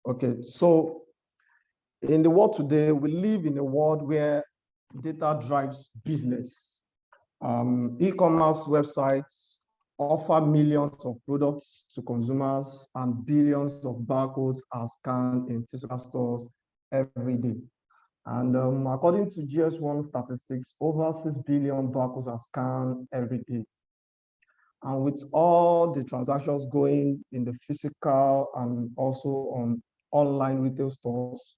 Okay, so in the world today, we live in a world where data drives business. E-commerce websites offer millions of products to consumers and billions of barcodes are scanned in physical stores every day. And according to GS1 statistics, over 6 billion barcodes are scanned every day. And with all the transactions going in the physical and also on online retail stores,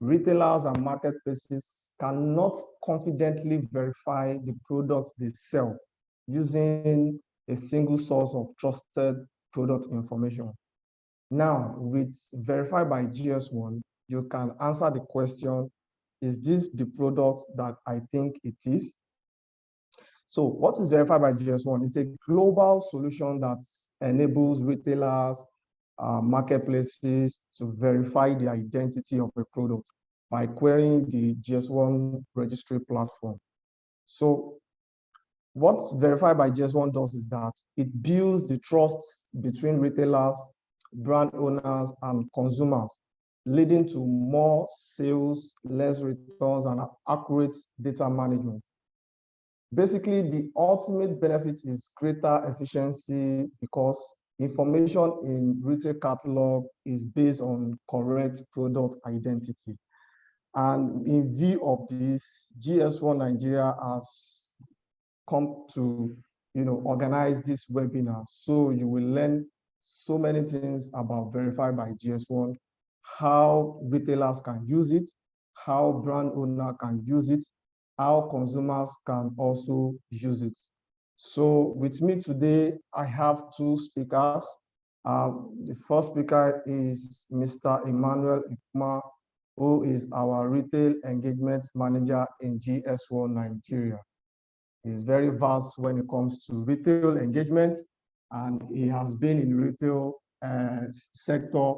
retailers and marketplaces cannot confidently verify the products they sell using a single source of trusted product information. Now, with Verify by GS1, you can answer the question, is this the product that I think it is? So what is Verify by GS1? It's a global solution that enables retailers, marketplaces to verify the identity of a product by querying the GS1 registry platform. So what Verify by GS1 does is that it builds the trust between retailers, brand owners, and consumers, leading to more sales, less returns, and accurate data management. Basically, the ultimate benefit is greater efficiency because information in retail catalog is based on correct product identity. And in view of this, GS1 Nigeria has come to organize this webinar. So you will learn so many things about Verify by GS1, how retailers can use it, how brand owner can use it, how consumers can also use it. So with me today, I have two speakers. The first speaker is Mr. Emmanuel Ikuma, who is our Retail Engagement Manager in GS1 Nigeria. He's very vast when it comes to retail engagement, and he has been in retail sector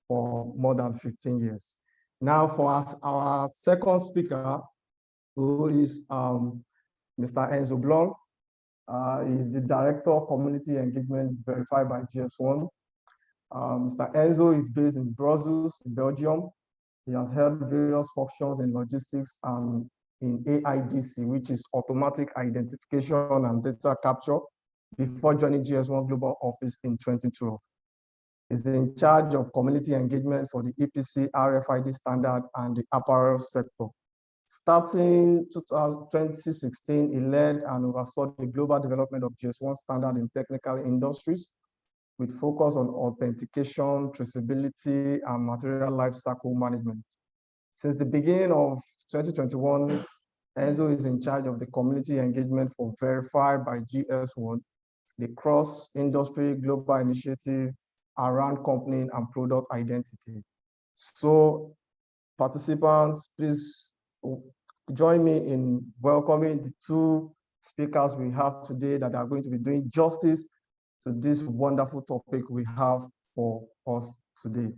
for more than 15 years. Now for our second speaker, who is Mr. Enzo Blanc. He's the Director of Community Engagement Verified by GS1. Mr. Enzo is based in Brussels, in Belgium. He has held various functions in logistics and in AIDC, which is Automatic Identification and Data Capture, before joining GS1 Global Office in 2012. He's in charge of community engagement for the EPC RFID standard and the apparel sector. Starting 2016, he led and oversaw the global development of GS1 standard in technical industries with focus on authentication, traceability, and material lifecycle management. Since the beginning of 2021, Enzo is in charge of the community engagement for Verify by GS1, the cross-industry global initiative around company and product identity. So participants, please join me in welcoming the two speakers we have today that are going to be doing justice to this wonderful topic we have for us today.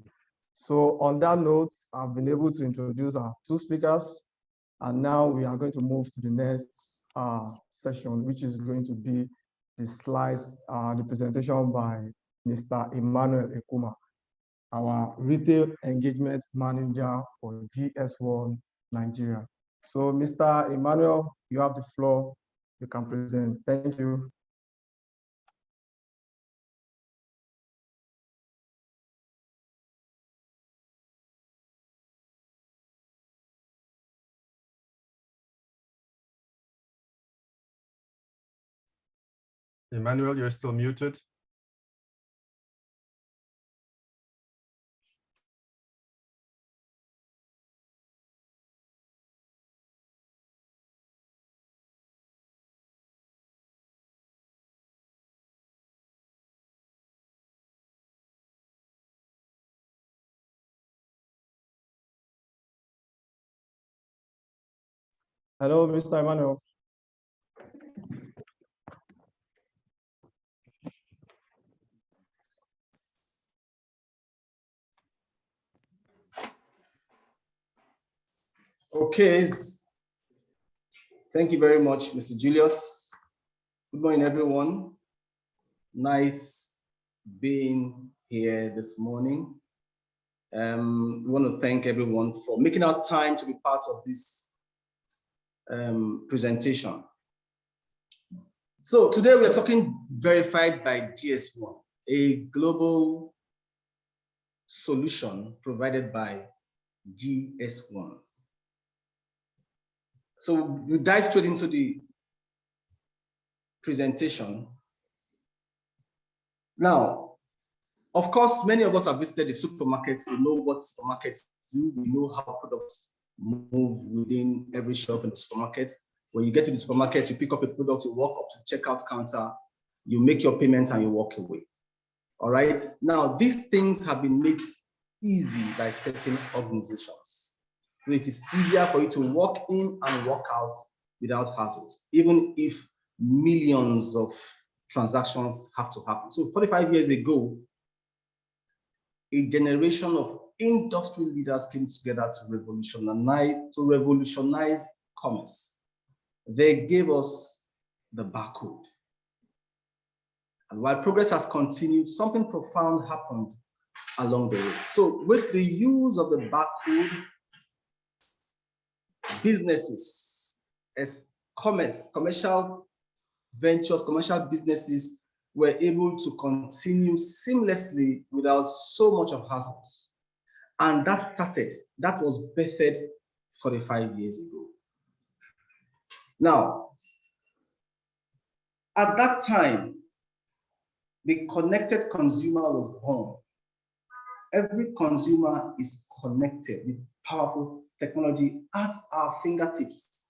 So on that note, I've been able to introduce our two speakers, and now we are going to move to the next session, which is going to be the slides, the presentation by Mr. Emmanuel Ikuma, our Retail Engagement Manager for GS1 Nigeria. So Mr. Emmanuel, you have the floor. You can present. Thank you. Emmanuel, you're still muted. Hello, Mr. Emmanuel. Okay, thank you very much, Mr. Julius. Good morning, everyone. Nice being here this morning. We want to thank everyone for making out time to be part of this presentation. So today we're talking verified by GS1, a global solution provided by GS1. So we dive straight into the presentation. Now, of course, many of us have visited the supermarkets. We know what supermarkets do. We know how products move within every shelf in the supermarket. When you get to the supermarket, you pick up a product, you walk up to the checkout counter, you make your payment and you walk away. All right. Now, these things have been made easy by certain organizations. It is easier for you to walk in and walk out without hassles, even if millions of transactions have to happen. So 45 years ago, a generation of industry leaders came together to revolutionize commerce. They gave us the barcode. And while progress has continued, something profound happened along the way. So with the use of the barcode, businesses, as commercial ventures, commercial businesses were able to continue seamlessly without so much of hassles. And that was birthed 45 years ago. Now, at that time, the connected consumer was born. Every consumer is connected with powerful technology at our fingertips.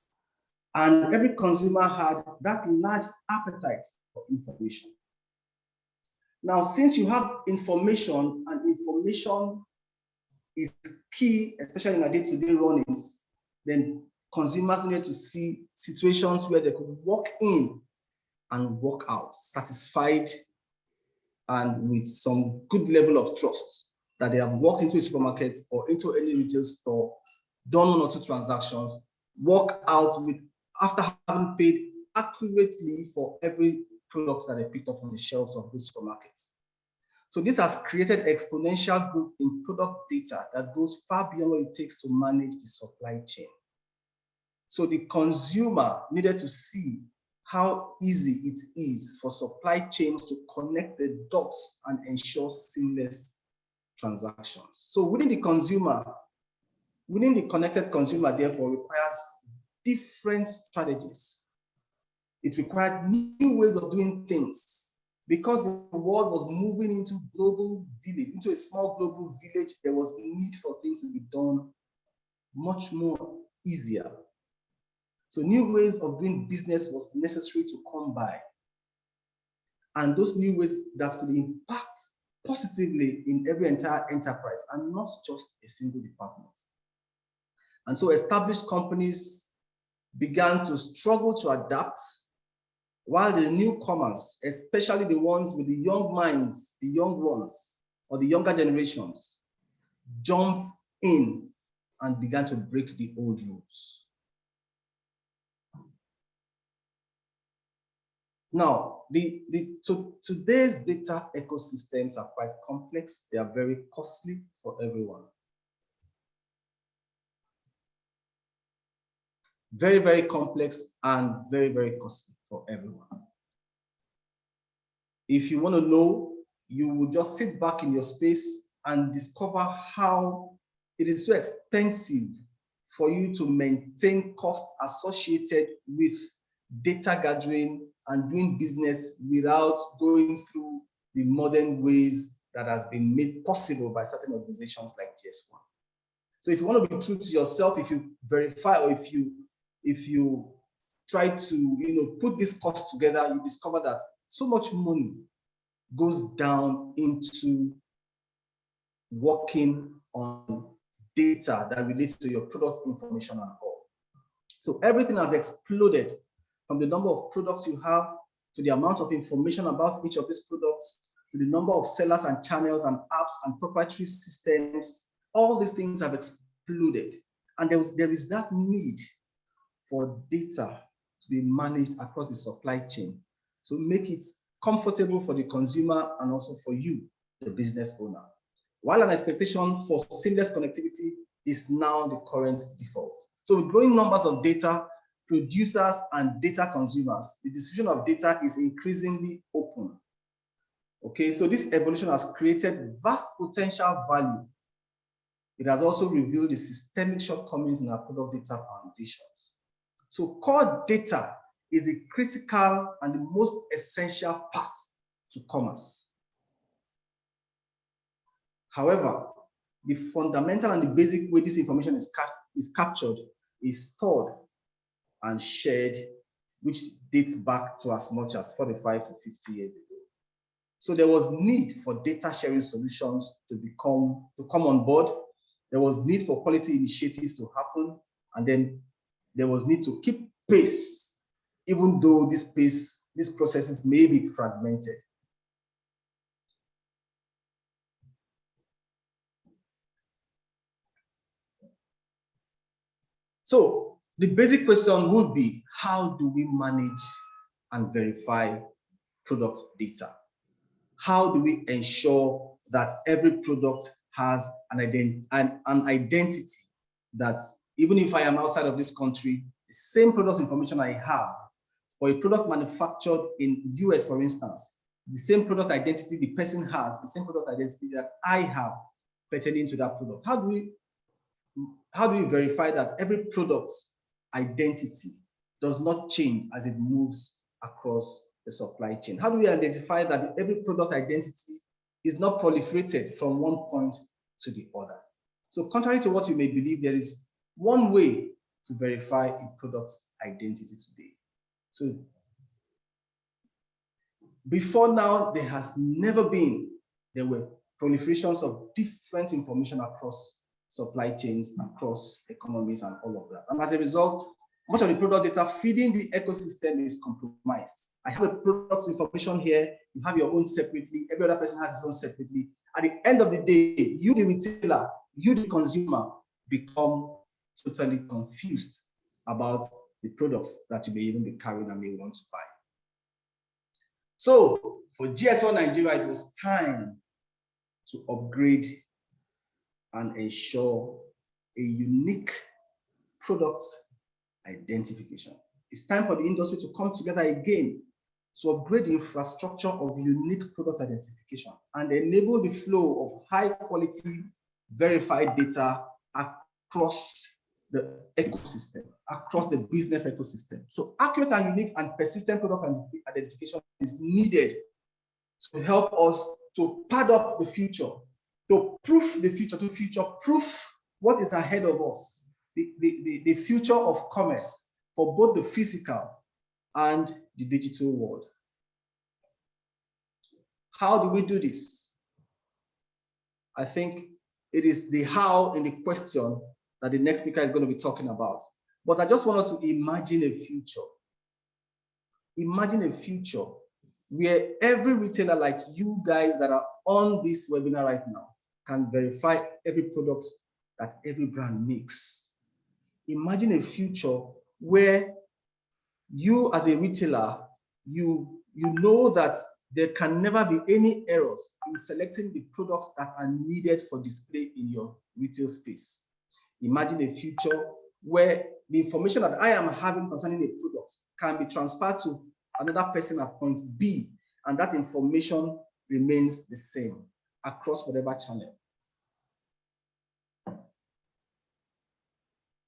And every consumer had that large appetite for information. Now, since you have information, and information is key, especially in our day-to-day runnings, then consumers needed to see situations where they could walk in and walk out, satisfied and with some good level of trust that they have walked into a supermarket or into any retail store, done 1 or 2 transactions, walk out with after having paid accurately for every product that they picked up on the shelves of those supermarkets. So this has created exponential growth in product data that goes far beyond what it takes to manage the supply chain. So the consumer needed to see how easy it is for supply chains to connect the dots and ensure seamless transactions. So within the connected consumer, therefore, requires different strategies. It required new ways of doing things. Because the world was moving into a small global village, there was a need for things to be done much more easier. So new ways of doing business was necessary to come by. And those new ways that could impact positively in every entire enterprise and not just a single department. And so established companies began to struggle to adapt, while the newcomers, especially the ones with the young minds, the young ones, or the younger generations, jumped in and began to break the old rules. Now, today's data ecosystems are quite complex. They are very costly for everyone. Very, very complex and very, very costly for everyone. If you want to know, you will just sit back in your space and discover how it is so expensive for you to maintain costs associated with data gathering and doing business without going through the modern ways that has been made possible by certain organizations like GS1. So if you want to be true to yourself, if you verify or if you try to put this cost together, you discover that so much money goes down into working on data that relates to your product information and all. So everything has exploded, from the number of products you have, to the amount of information about each of these products, to the number of sellers and channels and apps and proprietary systems. All these things have exploded. And there is that need for data to be managed across the supply chain to make it comfortable for the consumer and also for you, the business owner. while an expectation for seamless connectivity is now the current default. So with growing numbers of data producers and data consumers, the distribution of data is increasingly open. Okay, so this evolution has created vast potential value. It has also revealed the systemic shortcomings in our product data foundations. So core data is the critical and the most essential part to commerce. However, the fundamental and the basic way this information is captured, is stored and shared, which dates back to as much as 45 to 50 years ago. So there was need for data sharing solutions to come on board. There was need for quality initiatives to happen, and then there was need to keep pace, even though these processes may be fragmented. So the basic question would be, how do we manage and verify product data? How do we ensure that every product has an identity that even if I am outside of this country, the same product information I have for a product manufactured in US, for instance, the same product identity the person has, the same product identity that I have pertaining to that product. How do we verify that every product's identity does not change as it moves across the supply chain? How do we identify that every product identity is not proliferated from one point to the other? So contrary to what you may believe, there is one way to verify a product's identity today. So before now, there were proliferations of different information across supply chains, across economies, and all of that. And as a result, much of the product data feeding the ecosystem is compromised. I have a product information here, you have your own separately, every other person has his own separately. At the end of the day, you, the retailer, you, the consumer, become totally confused about the products that you may even be carrying and may want to buy. So for GS1 Nigeria, it was time to upgrade and ensure a unique product identification. It's time for the industry to come together again to upgrade the infrastructure of unique product identification and enable the flow of high quality verified data across the ecosystem, across the business ecosystem. So accurate and unique and persistent product identification is needed to help us to pad up the future, to proof the future, to future-proof what is ahead of us, the future of commerce for both the physical and the digital world. How do we do this? I think it is the how in the question that the next speaker is going to be talking about. But I just want us to imagine a future. Imagine a future where every retailer like you guys that are on this webinar right now can verify every product that every brand makes. Imagine a future where you as a retailer, you know that there can never be any errors in selecting the products that are needed for display in your retail space. Imagine a future where the information that I am having concerning a product can be transferred to another person at point B, and that information remains the same across whatever channel.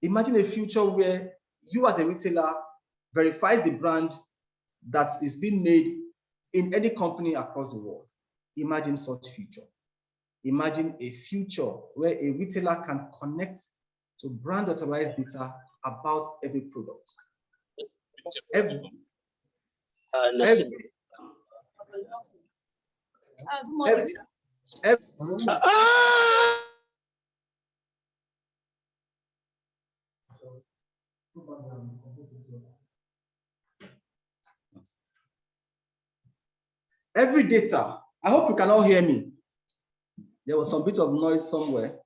Imagine a future where you as a retailer verifies the brand that is being made in any company across the world. Imagine such future. Imagine a future where a retailer can connect to brand authorized data about every product. Every data, I hope you can all hear me. There was some bit of noise somewhere.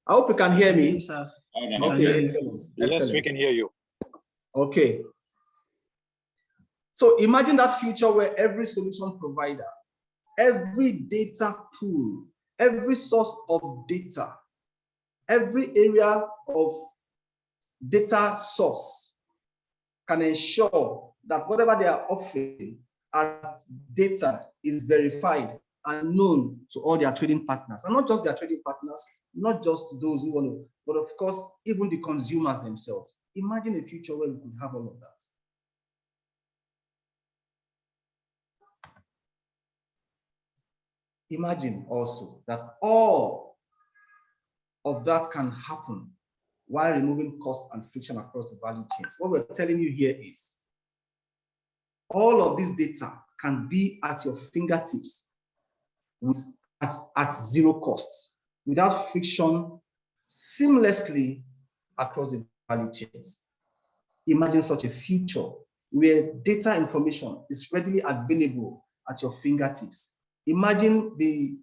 I hope you can hear me. Okay, excellent. Yes, we can hear you. Okay. So imagine that future where every solution provider, every data pool every source of data, every area of data source can ensure that whatever they are offering as data is verified and known to all their trading partners, and not just their trading partners, not just those who want to, but of course, even the consumers themselves. Imagine a future where we could have all of that. Imagine also that all of that can happen while removing cost and friction across the value chains. What we're telling you here is all of this data can be at your fingertips at zero cost, without friction, seamlessly across the value chains. Imagine such a future where data information is readily available at your fingertips. Imagine the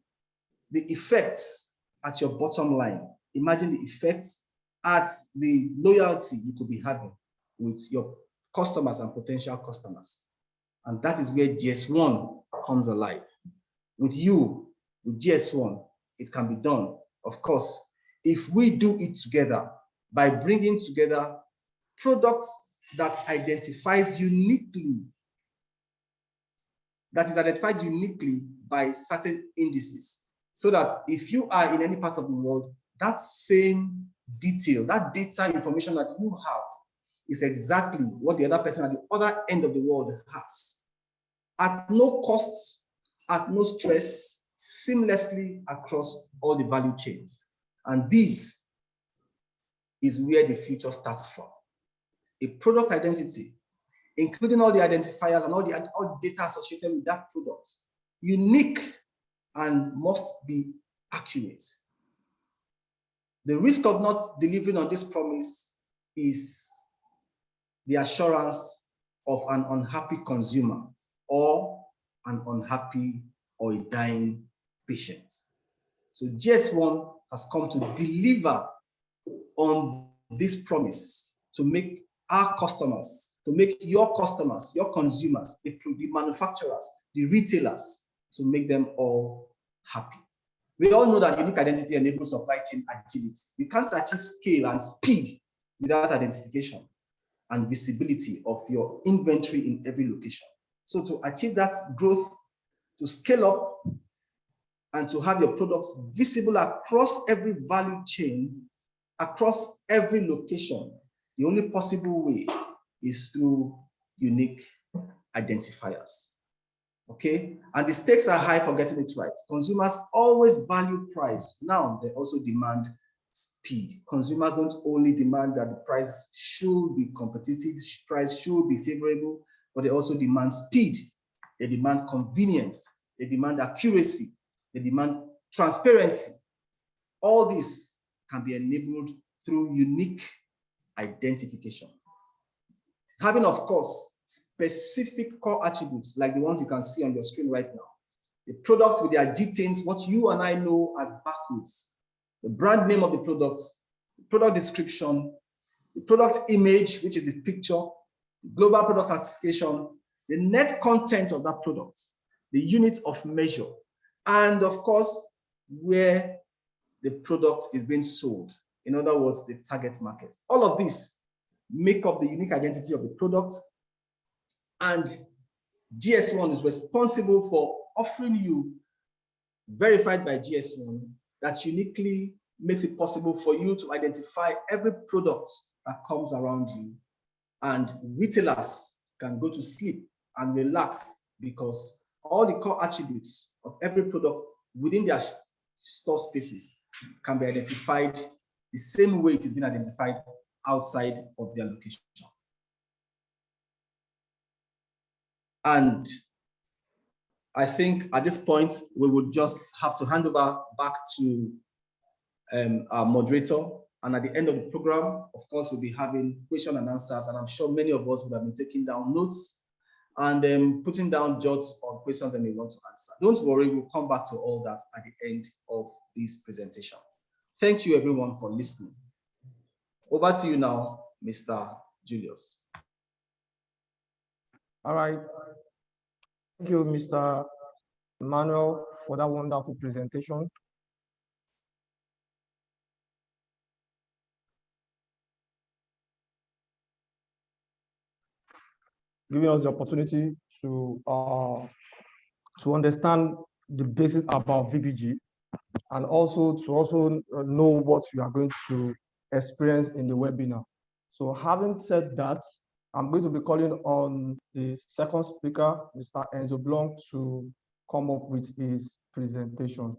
effects at your bottom line. Imagine the effects at the loyalty you could be having with your customers and potential customers. And that is where GS1 comes alive. With you, with GS1, it can be done. Of course, if we do it together by bringing together products that identifies uniquely, that is identified uniquely by certain indices, so that if you are in any part of the world, that same detail, that data information that you have is exactly what the other person at the other end of the world has. At no cost, at no stress, seamlessly across all the value chains. And this is where the future starts from. A product identity, including all the identifiers and all the data associated with that product, unique and must be accurate. The risk of not delivering on this promise is the assurance of an unhappy consumer or an unhappy or a dying patient. So GS1 has come to deliver on this promise to make our customers, to make your customers, your consumers, the manufacturers, the retailers, to make them all happy. We all know that unique identity enables supply chain agility. You can't achieve scale and speed without identification and visibility of your inventory in every location. So to achieve that growth, to scale up, and to have your products visible across every value chain, across every location, the only possible way is through unique identifiers. Okay? And the stakes are high for getting it right. Consumers always value price. Now they also demand speed. Consumers don't only demand that the price should be competitive, price should be favorable, but they also demand speed. They demand convenience. They demand accuracy. They demand transparency. All this can be enabled through unique identification. Having, of course, specific core attributes like the ones you can see on your screen right now. The products with their details, what you and I know as barcodes, the brand name of the product description, the product image, which is the picture, the global product classification, the net content of that product, the unit of measure, and of course, where the product is being sold. In other words, the target market. All of these make up the unique identity of the product, and GS1 is responsible for offering you, verified by GS1, that uniquely makes it possible for you to identify every product that comes around you, and retailers can go to sleep and relax because all the core attributes of every product within their store spaces can be identified the same way it is being identified outside of their location. And I think at this point, we would just have to hand over back to our moderator. And at the end of the program, of course, we'll be having question and answers. And I'm sure many of us would have been taking down notes and putting down jots on questions that we want to answer. Don't worry, we'll come back to all that at the end of this presentation. Thank you, everyone, for listening. Over to you now, Mr. Julius. All right. Thank you, Mr. Emmanuel, for that wonderful presentation. giving us the opportunity to understand the basics about VBG, and also to know what you are going to experience in the webinar. So having said that, I'm going to be calling on the second speaker, Mr. Enzo Blanc, to come up with his presentation.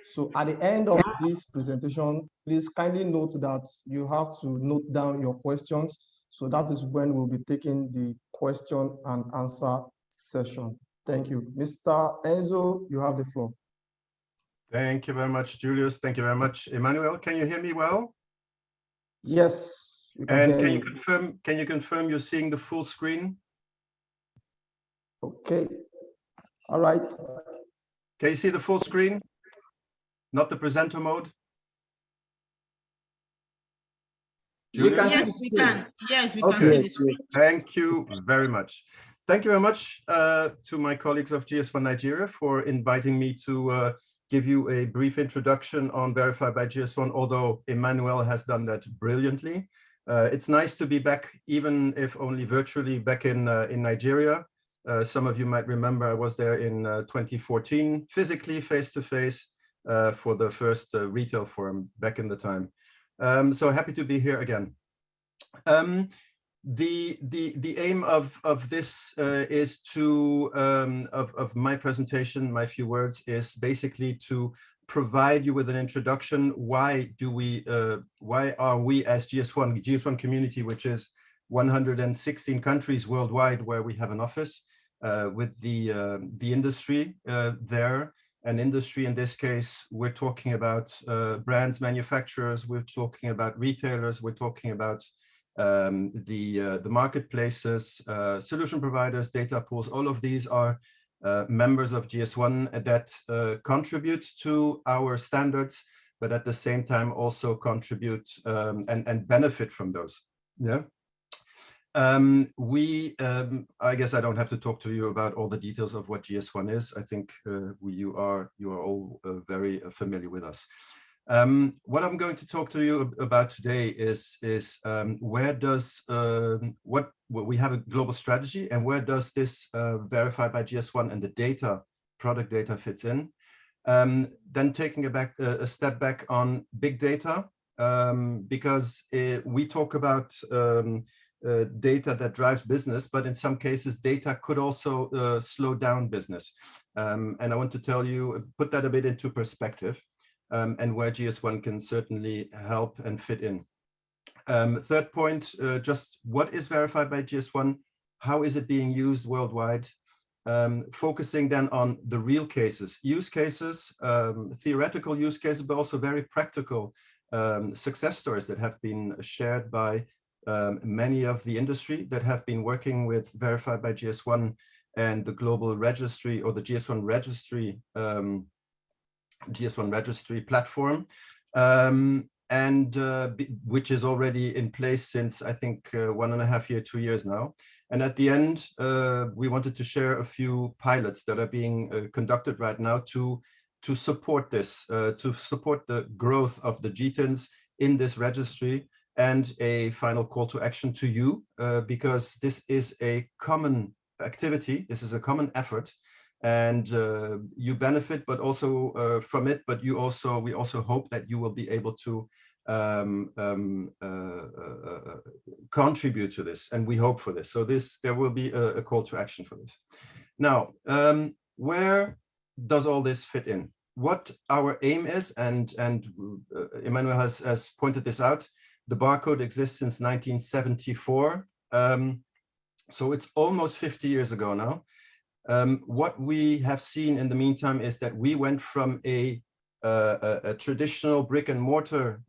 So at the end of this presentation, please kindly note that you have to note down your questions. So that is when we'll be taking the question and answer session. Thank you. Mr. Enzo, you have the floor. Thank you very much, Julius. Thank you very much, Emmanuel. Can you hear me well? Yes, we can And hear can you confirm you're seeing the full screen? Okay. All right. Can you see the full screen? Not the presenter mode? Julius? Yes, we can. Yes, we can see the screen. Thank you very much. Thank you very much to my colleagues of GS1 Nigeria for inviting me to give you a brief introduction on Verify by GS1, although Emmanuel has done that brilliantly. It's nice to be back, even if only virtually, back in Nigeria. Some of you might remember I was there in 2014, physically, face-to-face, for the first retail forum back in the time. So happy to be here again. The aim of this is to of my presentation, my few words, is basically to provide you with an introduction. Why are we as GS1 community, which is 116 countries worldwide where we have an office, with the industry there. An industry, in this case, we're talking about brands, manufacturers, we're talking about retailers, we're talking about the marketplaces, solution providers, data pools. All of these are members of GS1 that contribute to our standards, but at the same time also contribute and benefit from those. Yeah. I guess I don't have to talk to you about all the details of what GS1 is. I think you are all very familiar with us. What I'm going to talk to you about today is where does we have a global strategy, and where does this Verify by GS1 and the data, product data, fits in. Then taking a step back on big data, because we talk about data that drives business, but in some cases data could also slow down business. And I want to tell you, put that a bit into perspective, and where GS1 can certainly help and fit in. Third point, just what is Verified by GS1? How is it being used worldwide? Focusing then on the real cases, use cases, theoretical use cases, but also very practical success stories that have been shared by many of the industry that have been working with Verified by GS1 and the global registry, or the GS1 registry platform, which is already in place since, I think, 1.5 years, 2 years now. And at the end, we wanted to share a few pilots that are being conducted right now to support this, to support the growth of the GTINs in this registry, and a final call to action to you, because this is a common activity, this is a common effort, and you benefit, but also from it. But we also hope that you will be able to contribute to this, and we hope for this. So there will be a call to action for this. Now, where does all this fit in? What our aim is, and Emmanuel has pointed this out. The barcode exists since 1974, so it's almost 50 years ago now. What we have seen in the meantime is that we went from a traditional brick and mortar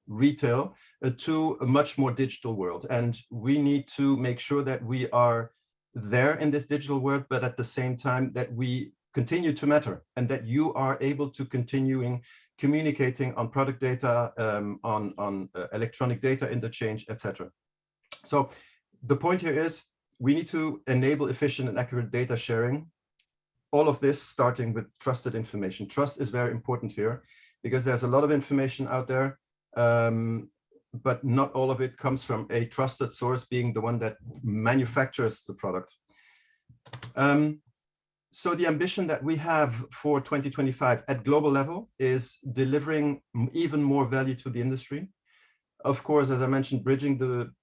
retail to a much more digital world, and we need to make sure that we are there in this digital world, but at the same time that we continue to matter, and that you are able to communicating on product data, on electronic data interchange, etc. So the point here is we need to enable efficient and accurate data sharing. All of this starting with trusted information. Trust is very important here, because there's a lot of information out there. but not all of it comes from a trusted source, being the one that manufactures the product. So the ambition that we have for 2025 at global level is delivering even more value to the industry. Of course, as I mentioned, bridging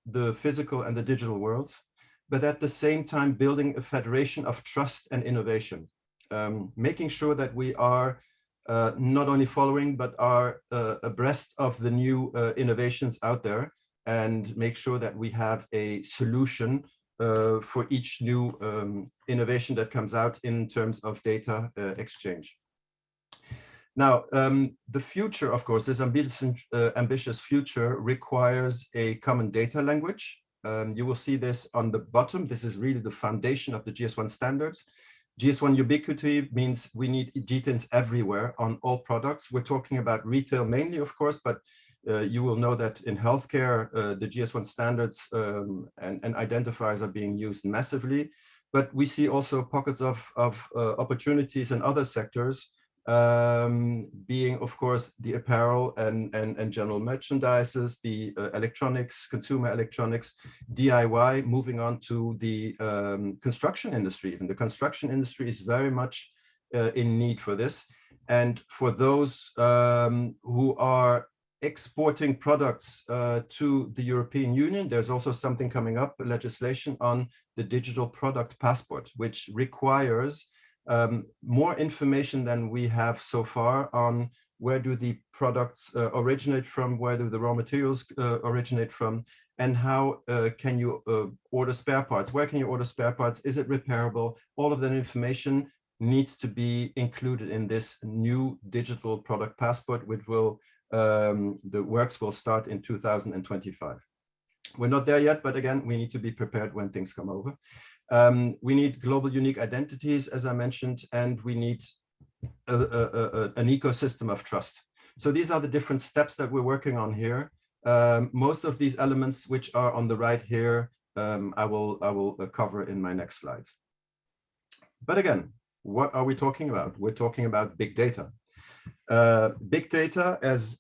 the physical and the digital worlds, but at the same time, building a federation of trust and innovation, making sure that we are not only following, but are abreast of the new innovations out there, and make sure that we have a solution for each new innovation that comes out in terms of data exchange. Now, the future, of course, this ambitious future requires a common data language. You will see this on the bottom. This is really the foundation of the GS1 standards. GS1 ubiquity means we need GTINs everywhere on all products. We're talking about retail mainly, of course, but you will know that in healthcare, the GS1 standards and identifiers are being used massively. But we see also pockets of opportunities in other sectors, being, of course, the apparel and general merchandises, the electronics, consumer electronics, DIY, moving on to the construction industry. Even the construction industry is very much in need for this. And for those who are exporting products to the European Union, there's also something coming up, legislation on the digital product passport, which requires more information than we have so far on where do the products originate from, where do the raw materials originate from, and how can you order spare parts, where can you order spare parts, is it repairable? All of that information needs to be included in this new digital product passport, which will, the works will start in 2025. We're not there yet, but again, we need to be prepared when things come over. We need global unique identities, as I mentioned, and we need an ecosystem of trust. So these are the different steps that we're working on here. Most of these elements which are on the right here, I will cover in my next slides. But again, what are we talking about? We're talking about big data. Big data, as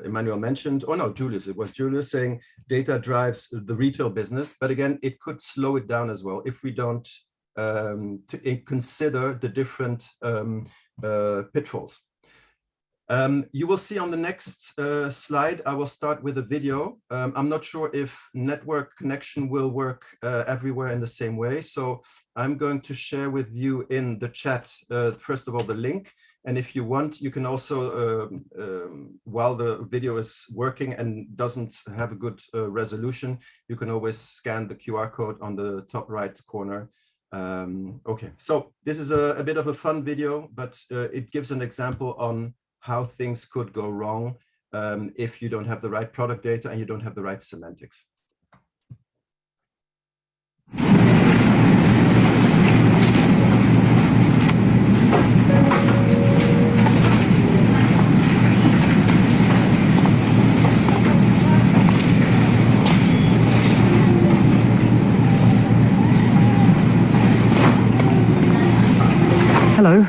Emmanuel mentioned, or no, Julius, it was Julius saying data drives the retail business, but again, it could slow it down as well if we don't consider the different pitfalls. You will see on the next slide, I will start with a video. I'm not sure if network connection will work everywhere in the same way. So I'm going to share with you in the chat, first of all, the link. And if you want, you can also, while the video is working and doesn't have a good resolution, you can always scan the QR code on the top right corner. Okay, so this is a bit of a fun video, but it gives an example on how things could go wrong if you don't have the right product data and you don't have the right semantics. Hello,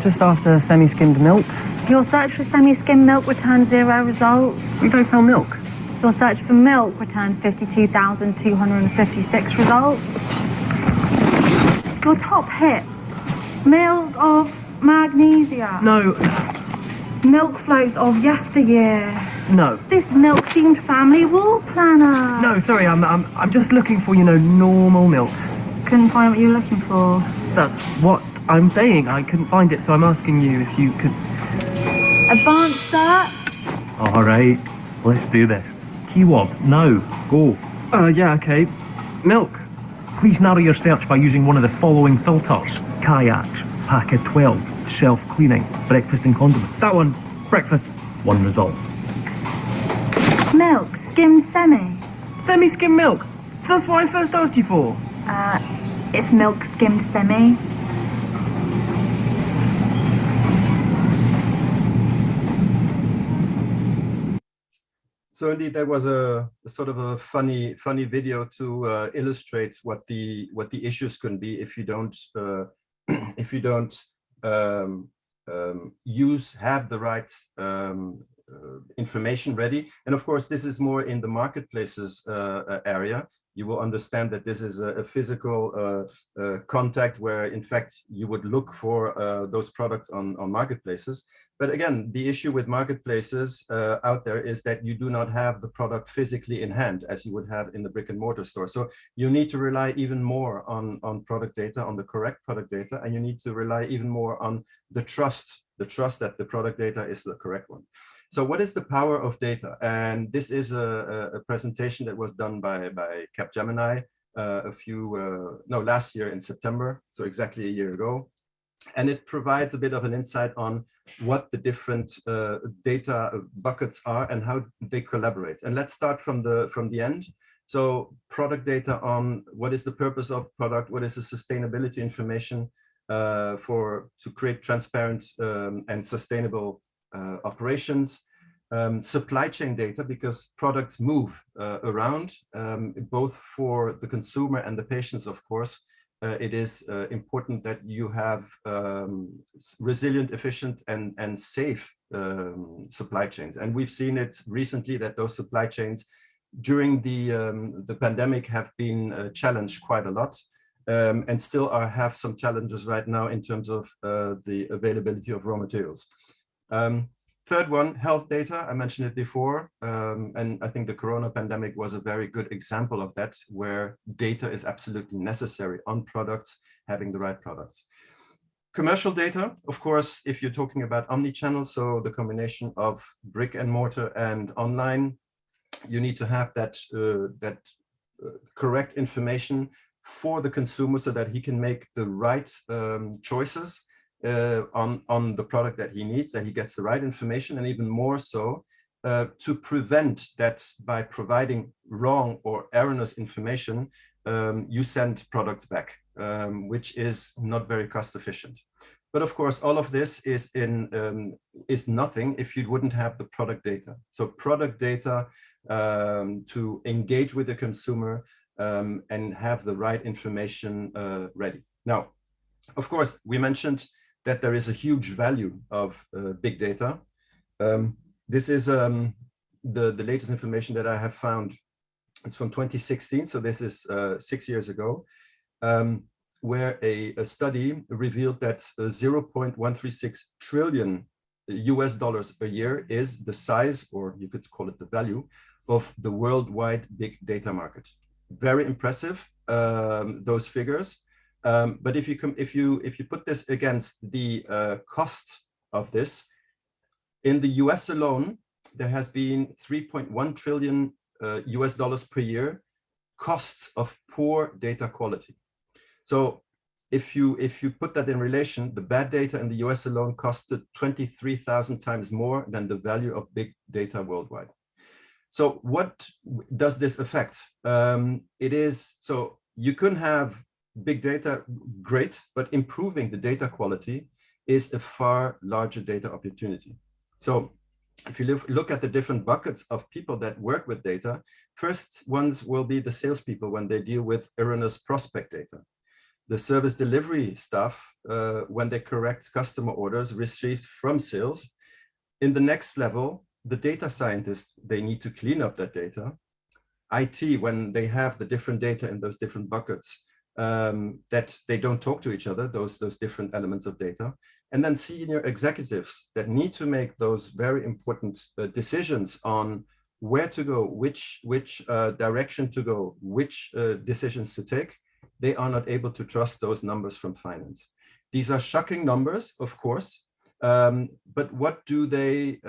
just after semi-skimmed milk. Your search for semi-skimmed milk returned 0 results. We don't sell milk. Your search for milk returned 52,256 results. Your top hit, milk of magnesia. No. Milk floats of yesteryear. No. This milk-themed family wall planner. No, sorry, I'm just looking for, you know, normal milk. Couldn't find what you were looking for. That's what I'm saying. I couldn't find it, so I'm asking you if you could... Advanced search. All right, let's do this. Keyword, now, go. Yeah, okay. Milk. Please narrow your search by using one of the following filters. Kayaks, pack of 12, self-cleaning, breakfast and condiment. That one, breakfast, 1 result. Milk, skimmed semi. Semi-skim milk. That's what I first asked you for. It's milk skimmed semi. So indeed, that was a sort of a funny video to illustrate what the issues can be if you don't have the right information ready. And of course, this is more in the marketplaces area. You will understand that this is a physical contact where, in fact, you would look for those products on marketplaces. But again, the issue with marketplaces out there is that you do not have the product physically in hand as you would have in the brick and mortar store. So you need to rely even more on product data, on the correct product data, and you need to rely even more on the trust that the product data is the correct one. So what is the power of data? And this is a presentation that was done by Capgemini last year in September, so exactly a year ago. And it provides a bit of an insight on what the different data buckets are and how they collaborate. And let's start from the end. So product data on what is the purpose of product, what is the sustainability information to create transparent and sustainable operations, supply chain data, because products move around, both for the consumer and the patients, of course. It is important that you have resilient, efficient, and safe supply chains. And we've seen it recently that those supply chains during the pandemic have been challenged quite a lot. And still have some challenges right now in terms of the availability of raw materials. Third one, health data. I mentioned it before, and I think the corona pandemic was a very good example of that, where data is absolutely necessary on products, having the right products. Commercial data, of course, if you're talking about omnichannel, so the combination of brick and mortar and online, you need to have that correct information for the consumer so that he can make the right choices on the product that he needs, that he gets the right information, and even more so to prevent that by providing wrong or erroneous information, you send products back, which is not very cost efficient. But of course, all of this is nothing if you wouldn't have the product data. So product data to engage with the consumer and have the right information ready. Now, of course, we mentioned that there is a huge value of big data. This is the latest information that I have found. It's from 2016, so this is 6 years ago, where a study revealed that 0.136 trillion US dollars a year is the size, or you could call it the value, of the worldwide big data market. Very impressive, those figures. But if you put this against the cost of this, in the US alone, there has been 3.1 trillion US dollars per year costs of poor data quality. So if you put that in relation, the bad data in the US alone costed 23,000 times more than the value of big data worldwide. So what does this affect? So you can have big data, great, but improving the data quality is a far larger data opportunity. So if you look at the different buckets of people that work with data, first ones will be the salespeople when they deal with erroneous prospect data. The service delivery staff, when they correct customer orders received from sales. In the next level, the data scientists, they need to clean up that data. IT, when they have the different data in those different buckets, that they don't talk to each other, those different elements of data. And then senior executives that need to make those very important decisions on where to go, which direction to go, which decisions to take. They are not able to trust those numbers from finance. These are shocking numbers, of course, but what do they,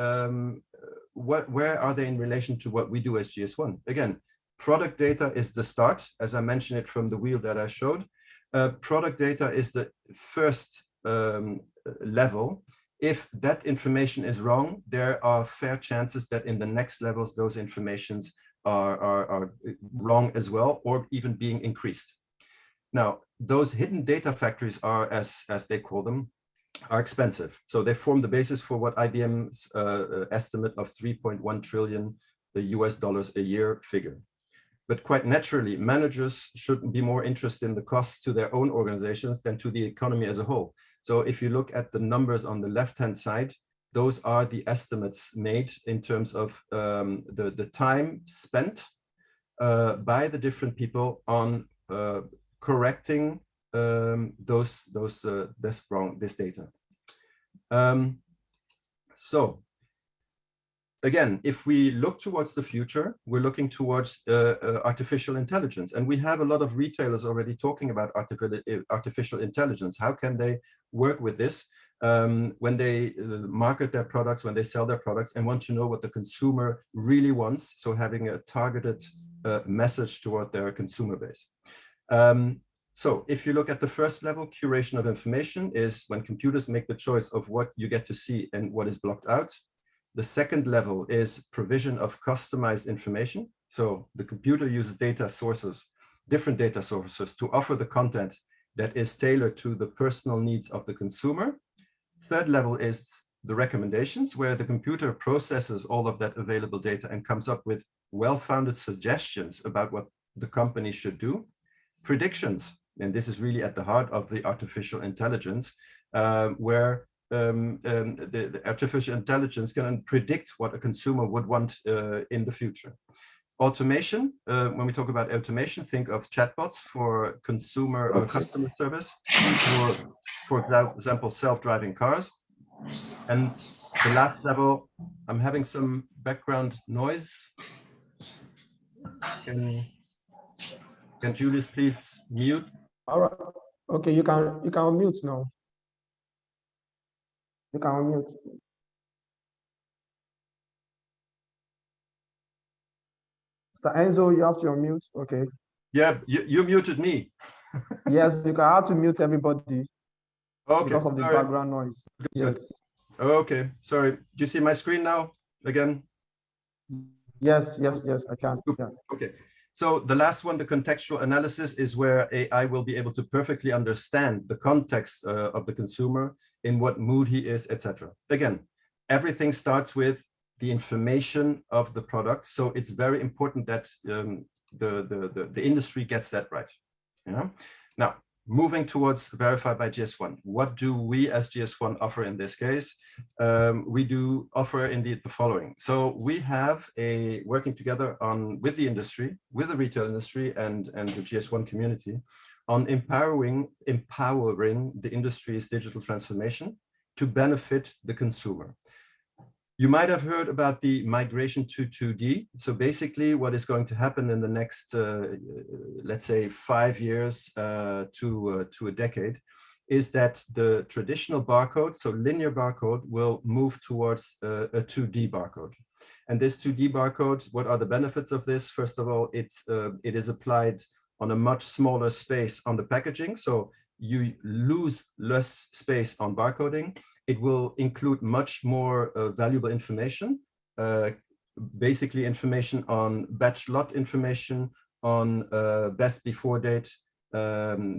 where are they in relation to what we do as GS1? Again, product data is the start, as I mentioned it from the wheel that I showed. Product data is the first level. If that information is wrong, there are fair chances that in the next levels, those informations are wrong as well, or even being increased. Now, those hidden data factories are, as they call them, are expensive. So they form the basis for what IBM's estimate of 3.1 trillion US dollars a year figure. But quite naturally, managers should be more interested in the costs to their own organizations than to the economy as a whole. So if you look at the numbers on the left-hand side, those are the estimates made in terms of the time spent by the different people on correcting this data. So again, if we look towards the future, we're looking towards artificial intelligence, and we have a lot of retailers already talking about artificial intelligence. How can they work with this when they market their products, when they sell their products, and want to know what the consumer really wants? So having a targeted message toward their consumer base. So if you look at the first level, curation of information is when computers make the choice of what you get to see and what is blocked out. The second level is provision of customized information. So the computer uses data sources, different data sources, to offer the content that is tailored to the personal needs of the consumer. Third level is the recommendations, where the computer processes all of that available data and comes up with well-founded suggestions about what the company should do. Predictions, and this is really at the heart of the artificial intelligence, where the artificial intelligence can predict what a consumer would want in the future. Automation, when we talk about automation, think of chatbots for consumer or customer service, for example, self-driving cars. And the last level, I'm having some background noise. Can Julius please mute? All right. Okay, you can unmute now. You can unmute. Mr. Enzo, you have to unmute. Okay. Yeah, you muted me. Yes, because I had to mute everybody. Okay. Because of the background noise. Yes. Okay, sorry. Do you see my screen now again? Yes, I can. Yeah. Okay. So the last one, the contextual analysis, is where AI will be able to perfectly understand the context of the consumer, in what mood he is, etc. Again, everything starts with the information of the product. So it's very important that the industry gets that right. Yeah. Now, moving towards Verify by GS1, what do we as GS1 offer in this case? We do offer indeed the following. So we have working together with the industry, with the retail industry and the GS1 community, on empowering the industry's digital transformation to benefit the consumer. You might have heard about the migration to 2D. So basically what is going to happen in the next, let's say 5 years to a decade, is that the traditional barcode, so linear barcode, will move towards a 2D barcode. And this 2D barcode, what are the benefits of this? First of all, it is applied on a much smaller space on the packaging. So you lose less space on barcoding. It will include much more valuable information, basically information on batch lot information, on best before date,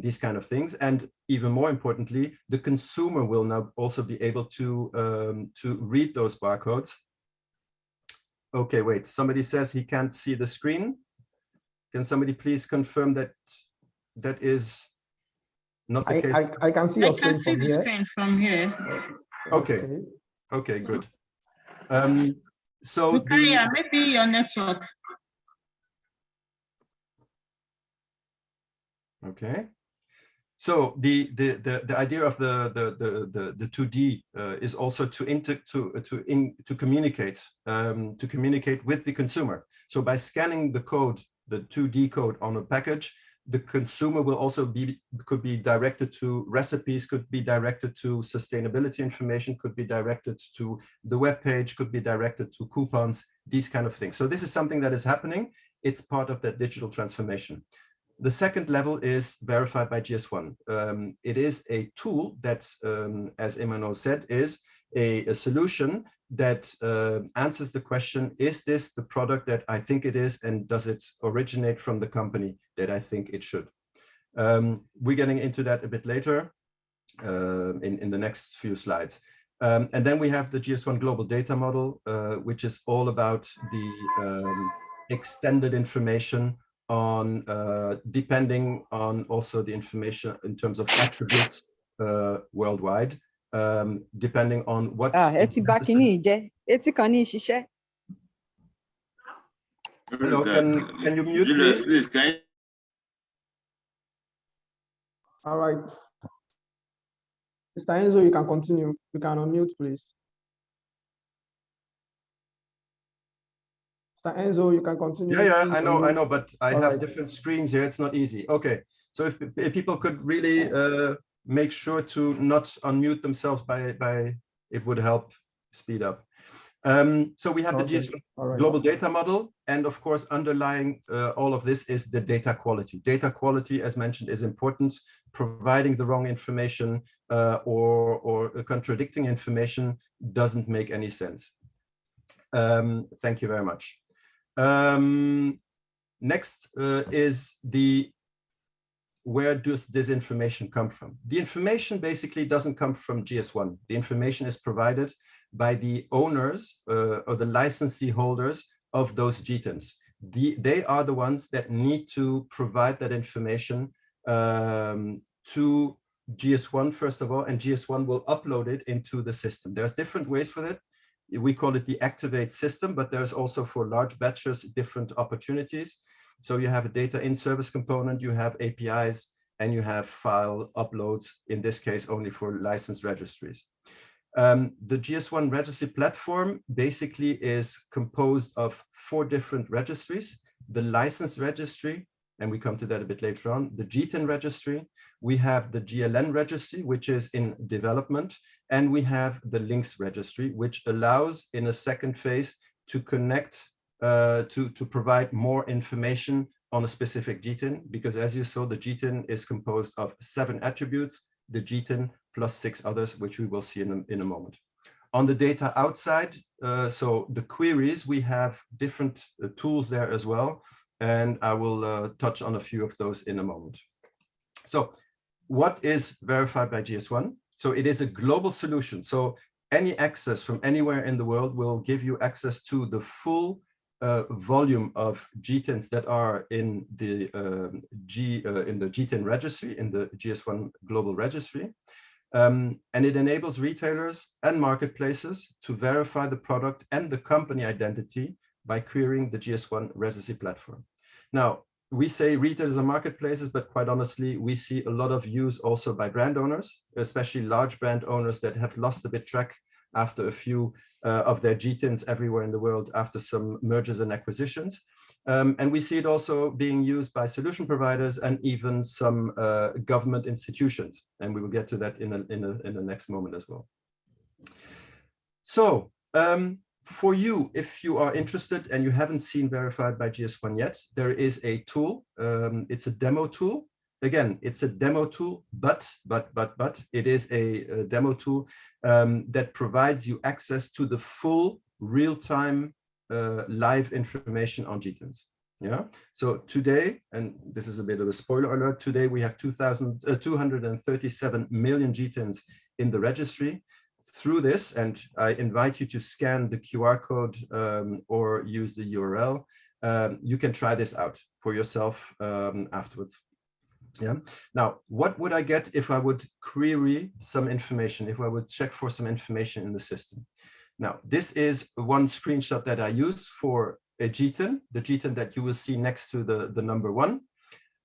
these kind of things. And even more importantly, the consumer will now also be able to read those barcodes. Okay, wait, somebody says he can't see the screen. Can somebody please confirm that that is not the case? I can see your screen from here. I can see the screen from here. Okay. Okay, good. So yeah, maybe your network. Okay. So the idea of the 2D is also to communicate with the consumer. So by scanning the code, the 2D code on a package, the consumer will also could be directed to recipes, could be directed to sustainability information, could be directed to the web page, could be directed to coupons, these kind of things. So this is something that is happening. It's part of that digital transformation. The second level is verified by GS1. It is a tool that, as Emmanuel said, is a solution that answers the question, is this the product that I think it is, and does it originate from the company that I think it should? We're getting into that a bit later in the next few slides. And then we have the GS1 global data model, which is all about the extended information on depending on also the information in terms of attributes worldwide. depending on what. Hello, can you mute, Julius, please? can you? All right. Mr. Enzo, you can continue. You can unmute, please. Mr. Enzo, you can continue. Yeah, Please I know, but I have right. different screens here. It's not easy. Okay, so if people could really make sure to not unmute themselves by it would help speed up. So we have the GS1 global data model, and of course, underlying all of this is the data quality. Data quality, as mentioned, is important. Providing the wrong information or contradicting information doesn't make any sense. Thank you very much. Next is where does this information come from? The information basically doesn't come from GS1. The information is provided by the owners or the licensee holders of those GTINs. They are the ones that need to provide that information to GS1 first of all, and GS1 will upload it into the system. There's different ways for it. We call it the activate system, but there's also for large batches different opportunities. So you have a data in service component, you have APIs, and you have file uploads, in this case only for licensed registries. The GS1 registry platform basically is composed of 4 different registries: the licensed registry, and we come to that a bit later on, the GTIN registry, we have the GLN registry, which is in development, and we have the links registry, which allows in a second phase to connect, to provide more information on a specific GTIN, because as you saw, the GTIN is composed of 7 attributes, the GTIN plus 6 others, which we will see in a moment. On the data outside, so the queries, we have different tools there as well, and I will touch on a few of those in a moment. So what is verified by GS1? So it is a global solution. So any access from anywhere in the world will give you access to the full volume of GTINs that are in the GTIN registry, in the GS1 global registry. And it enables retailers and marketplaces to verify the product and the company identity by querying the GS1 registry platform. Now, we say retailers and marketplaces, but quite honestly, we see a lot of use also by brand owners, especially large brand owners that have lost a bit track after a few of their GTINs everywhere in the world after some mergers and acquisitions. And we see it also being used by solution providers and even some government institutions. And we will get to that in the next moment as well. So for you, if you are interested and you haven't seen Verified by GS1 yet, there is a tool. It's a demo tool. Again, it's a demo tool, but it is a demo tool that provides you access to the full real-time live information on GTINs. Yeah. So today, and this is a bit of a spoiler alert, today we have 237 million GTINs in the registry. Through this, and I invite you to scan the QR code or use the URL, you can try this out for yourself afterwards. Yeah. Now, what would I get if I would query some information, if I would check for some information in the system? Now, this is one screenshot that I use for a GTIN, the GTIN that you will see next to the number 1.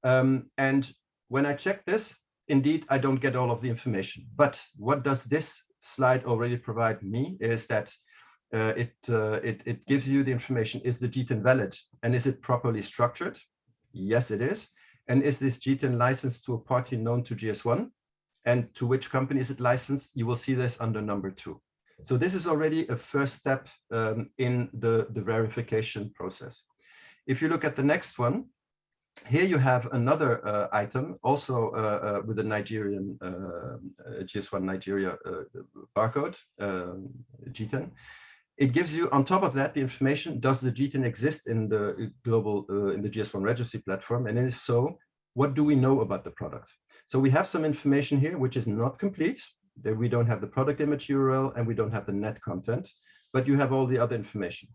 And when I check this, indeed, I don't get all of the information. But what does this slide already provide me is that it gives you the information. Is the GTIN valid? And is it properly structured? Yes, it is. And is this GTIN licensed to a party known to GS1? And to which company is it licensed? You will see this under number 2. So this is already a first step in the verification process. If you look at the next one, here you have another item, also with a Nigerian GS1 Nigeria barcode, GTIN. It gives you, on top of that, the information, does the GTIN exist in the global, in the GS1 registry platform? And if so, what do we know about the product? So we have some information here, which is not complete. That we don't have the product image URL and we don't have the net content, but you have all the other information.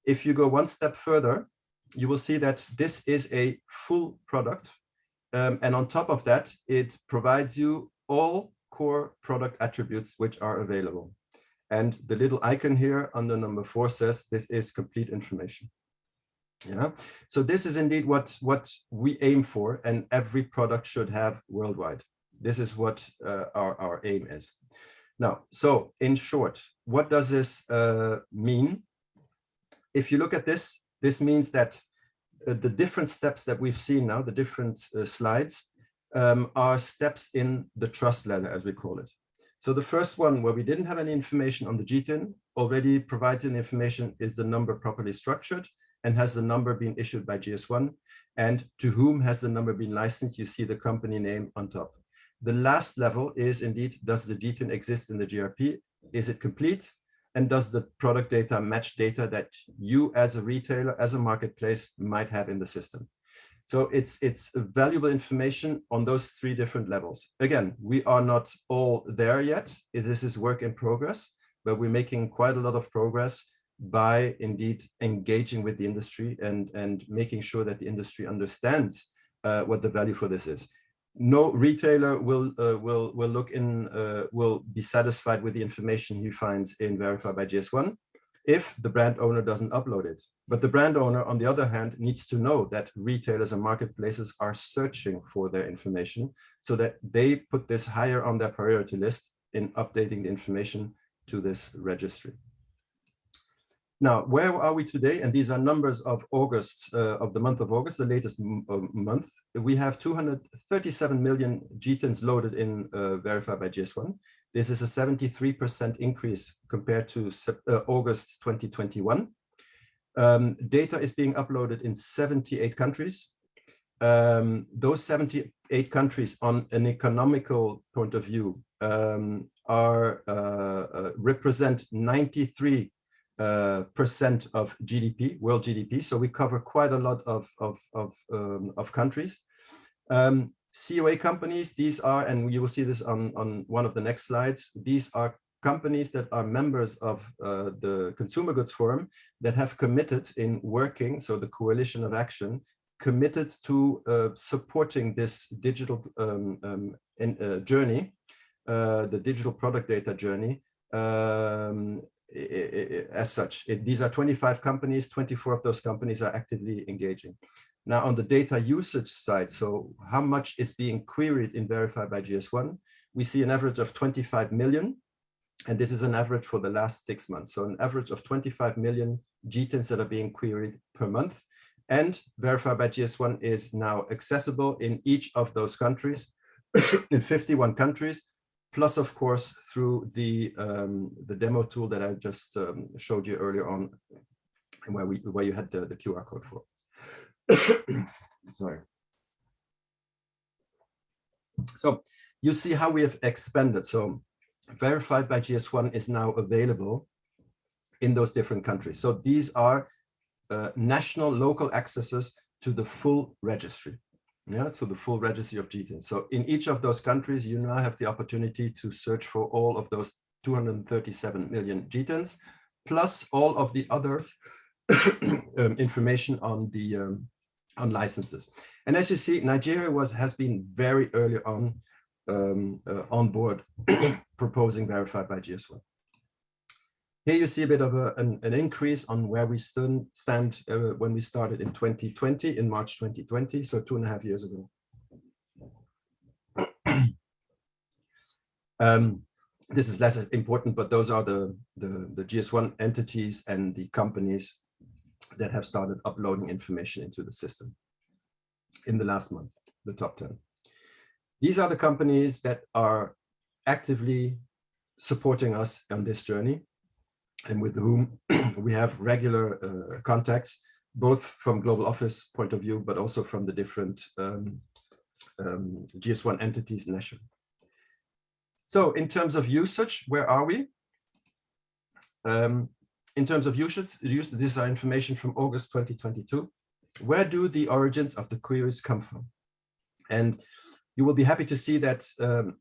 If you go one step further, you will see that this is a full product. And on top of that, it provides you all core product attributes which are available. And the little icon here under number 4 says this is complete information. Yeah, so this is indeed what we aim for, and every product should have worldwide. This is what our aim is. Now, so in short, what does this mean? If you look at this, this means that the different steps that we've seen now, the different slides, are steps in the trust ladder, as we call it. So the first one, where we didn't have any information on the GTIN, already provides an information, is the number properly structured, and has the number been issued by GS1, and to whom has the number been licensed? You see the company name on top. The last level is indeed, does the GTIN exist in the GRP? Is it complete? And does the product data match data that you as a retailer, as a marketplace might have in the system? So it's valuable information on those 3 different levels. Again, we are not all there yet. This is work in progress, but we're making quite a lot of progress by indeed engaging with the industry and making sure that the industry understands what the value for this is. No retailer will be satisfied with the information he finds in Verified by GS1 if the brand owner doesn't upload it. But the brand owner, on the other hand, needs to know that retailers and marketplaces are searching for their information, so that they put this higher on their priority list in updating the information to this registry. Now, where are we today? And these are numbers of August, of the month of August, the latest month. We have 237 million GTINs loaded in Verified by GS1. This is a 73% increase compared to August 2021. Data is being uploaded in 78 countries. Those 78 countries, on an economical point of view, represent 93% of GDP, world GDP. So we cover quite a lot of countries. COA companies, these are, and you will see this on one of the next slides, these are companies that are members of the Consumer Goods Forum that have committed in working, so the coalition of action, committed to supporting this digital journey, the digital product data journey, as such. These are 25 companies, 24 of those companies are actively engaging. Now on the data usage side, so how much is being queried in Verified by GS1, we see an average of 25 million, and this is an average for the last 6 months. So an average of 25 million GTINs that are being queried per month, and Verified by GS1 is now accessible in each of those countries, in 51 countries, plus of course through the demo tool that I just showed you earlier on, and where you had the QR code for. Sorry. So you see how we have expanded. So Verified by GS1 is now available in those different countries. So these are national local accesses to the full registry. Yeah, to the full registry of GTIN. So in each of those countries, you now have the opportunity to search for all of those 237 million GTINs, plus all of the other information on the licenses. And as you see, Nigeria has been very early on board proposing Verified by GS1. Here you see a bit of an increase on where we stand when we started in 2020, in March 2020, so 2.5 years ago. This is less important, but those are the GS1 entities and the companies that have started uploading information into the system in the last month, the top 10. These are the companies that are actively supporting us on this journey, and with whom we have regular contacts, both from global office point of view, but also from the different GS1 entities nationally. So in terms of usage, where are we? In terms of usage, this is our information from August 2022. Where do the origins of the queries come from? And you will be happy to see that, I'm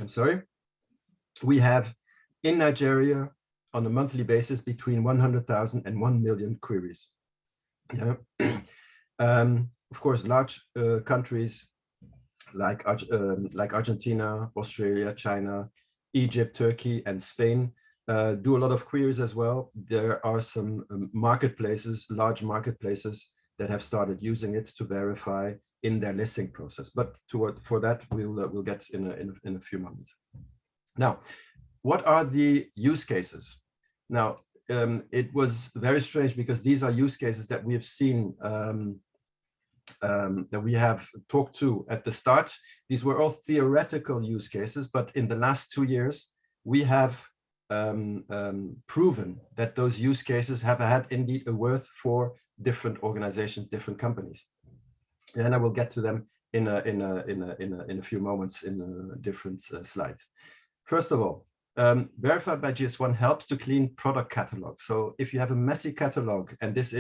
sorry, we have in Nigeria on a monthly basis between 100,000 and 1 million queries. Yeah. Of course, large countries like Argentina, Australia, China, Egypt, Turkey, and Spain do a lot of queries as well. There are some marketplaces, large marketplaces, that have started using it to verify in their listing process. But for that, we'll get in a few moments. Now, what are the use cases? Now, it was very strange because these are use cases that we have seen, that we have talked to at the start. These were all theoretical use cases, but in the last 2 years, we have proven that those use cases have had indeed a worth for different organizations, different companies. And I will get to them in a few moments in different slides. First of all, Verified by GS1 helps to clean product catalog. So if you have a messy catalog, and this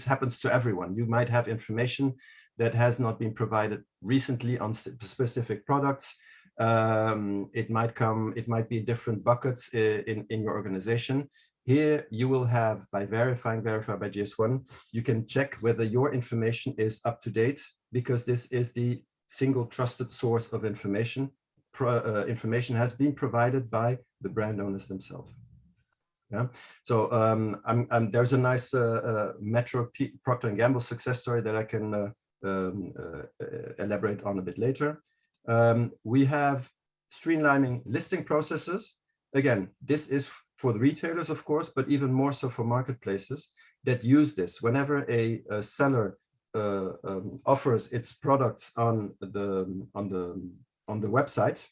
happens to everyone, you might have information that has not been provided recently on specific products. It might be different buckets in your organization. Here you will have, by Verified by GS1, you can check whether your information is up to date, because this is the single trusted source of information. Information has been provided by the brand owners themselves. Yeah. So there's a nice Metro Procter & Gamble success story that I can elaborate on a bit later. We have streamlining listing processes. Again, this is for the retailers, of course, but even more so for marketplaces that use this. Whenever a seller offers its products on the website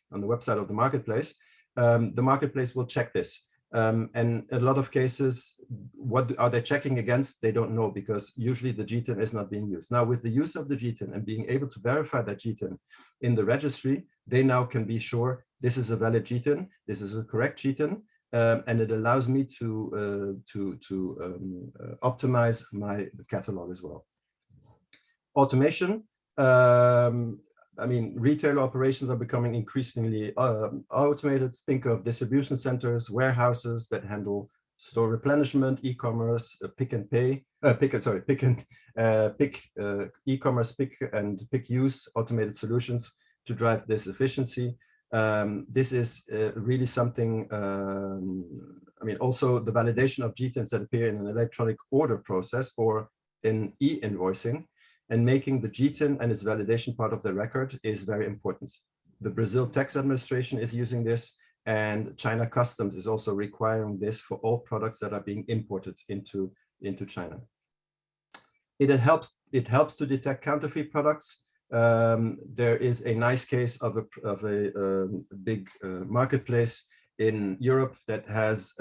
of the marketplace will check this. And a lot of cases, what are they checking against? They don't know, because usually the GTIN is not being used. Now, with the use of the GTIN and being able to verify that GTIN in the registry, they now can be sure this is a valid GTIN, this is a correct GTIN, and it allows me to optimize my catalog as well. Automation. I mean, retail operations are becoming increasingly automated. Think of distribution centers, warehouses that handle store replenishment, e-commerce, pick and pay, e-commerce pick and pick use automated solutions to drive this efficiency. This is really something. I mean, also the validation of GTINs that appear in an electronic order process or in e-invoicing, and making the GTIN and its validation part of the record is very important. The Brazil Tax Administration is using this, and China Customs is also requiring this for all products that are being imported into China. It helps to detect counterfeit products. There is a nice case of a big marketplace in Europe that has,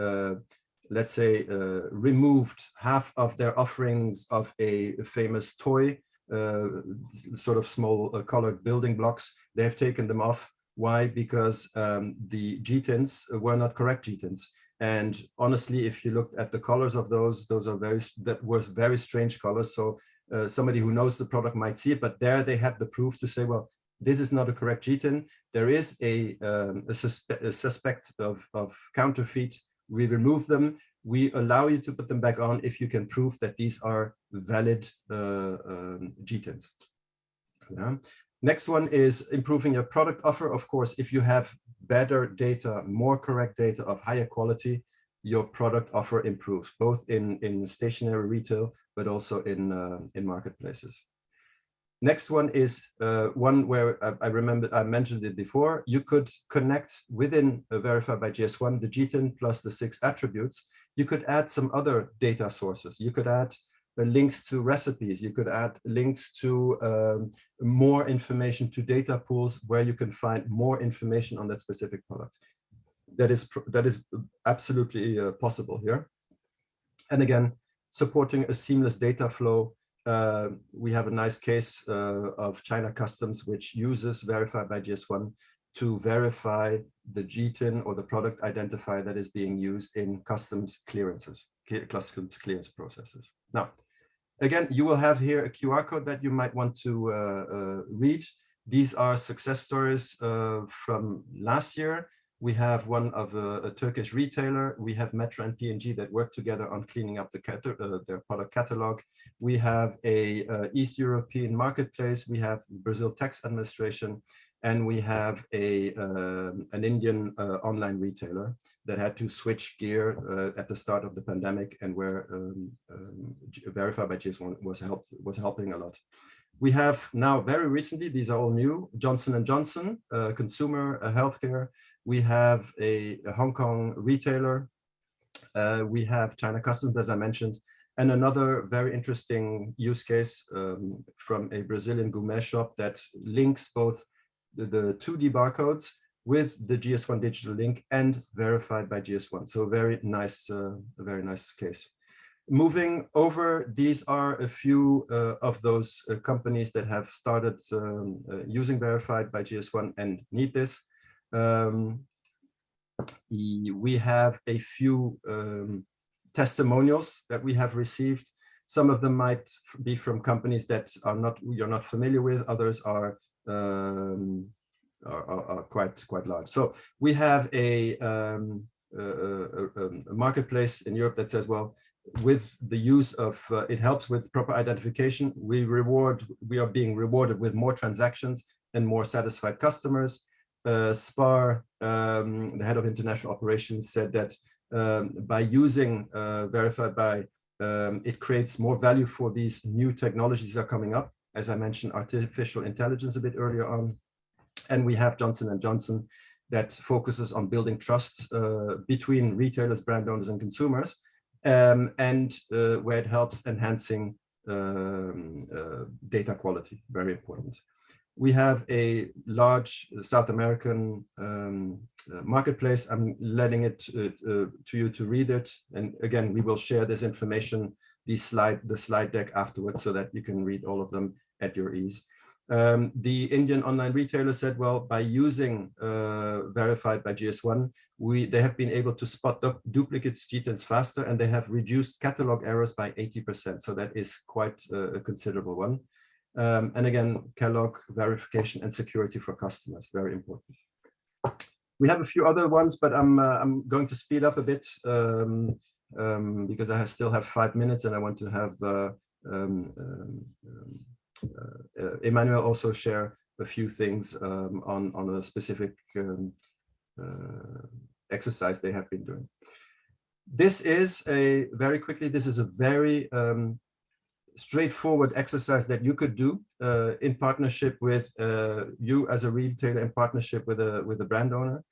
let's say, removed half of their offerings of a famous toy, sort of small colored building blocks. They have taken them off. Why? Because the GTINs were not correct GTINs. And honestly, if you looked at the colors of those were very strange colors. So somebody who knows the product might see it, but there they had the proof to say, well, this is not a correct GTIN. There is a suspect of counterfeit. We remove them. We allow you to put them back on if you can prove that these are valid GTINs. Yeah. Next one is improving your product offer. Of course, if you have better data, more correct data of higher quality, your product offer improves, both in stationary retail, but also in marketplaces. Next one is one where I remember I mentioned it before. You could connect within Verified by GS1, the GTIN plus the 6 attributes. You could add some other data sources. You could add links to recipes. You could add links to more information, to data pools where you can find more information on that specific product. That is absolutely possible here. And again, supporting a seamless data flow. We have a nice case of China Customs, which uses Verified by GS1 to verify the GTIN or the product identifier that is being used in customs clearance processes. Now, again, you will have here a QR code that you might want to read. These are success stories from last year. We have one of a Turkish retailer. We have Metro and P&G that work together on cleaning up their product catalog. We have a East European marketplace. We have Brazil Tax Administration, and we have an Indian online retailer that had to switch gear at the start of the pandemic, and where Verified by GS1 was helping a lot. We have now very recently, these are all new, Johnson & Johnson, consumer healthcare. We have a Hong Kong retailer. We have China Customs, as I mentioned, and another very interesting use case from a Brazilian gourmet shop that links both the 2D barcodes with the GS1 digital link and Verified by GS1. So a very nice case. Moving over, these are a few of those companies that have started using Verified by GS1 and need this. We have a few testimonials that we have received. Some of them might be from companies that you're not familiar with. Others are quite large. So we have a marketplace in Europe that says, well, with the use of it helps with proper identification. We are being rewarded with more transactions and more satisfied customers. Spar, the head of international operations, said that by using Verified by, it creates more value for these new technologies that are coming up. As I mentioned, artificial intelligence a bit earlier on. And we have Johnson & Johnson that focuses on building trust between retailers, brand owners, and consumers, and where it helps enhancing data quality, very important. We have a large South American marketplace. I'm letting it to you to read it. And again, we will share this information, the slide deck afterwards, so that you can read all of them at your ease. The Indian online retailer said, well, by using Verified by GS1, they have been able to spot duplicates, GTINs faster, and they have reduced catalog errors by 80%. So that is quite a considerable one. And again, catalog verification and security for customers, very important. We have a few other ones, but I'm going to speed up a bit because I still have 5 minutes, and I want to have Emmanuel also share a few things on a specific exercise they have been doing. This is a very straightforward exercise that you could do in partnership with you as a retailer, in partnership with a brand owner.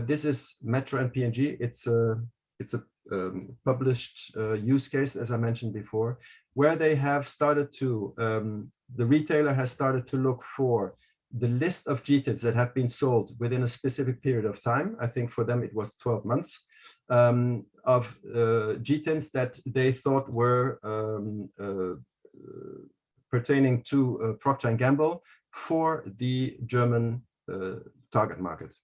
This is Metro and P&G. It's a published use case, as I mentioned before, where they have started to, the retailer has started to look for the list of GTINs that have been sold within a specific period of time. I think for them it was 12 months of GTINs that they thought were pertaining to Procter & Gamble for the German target market.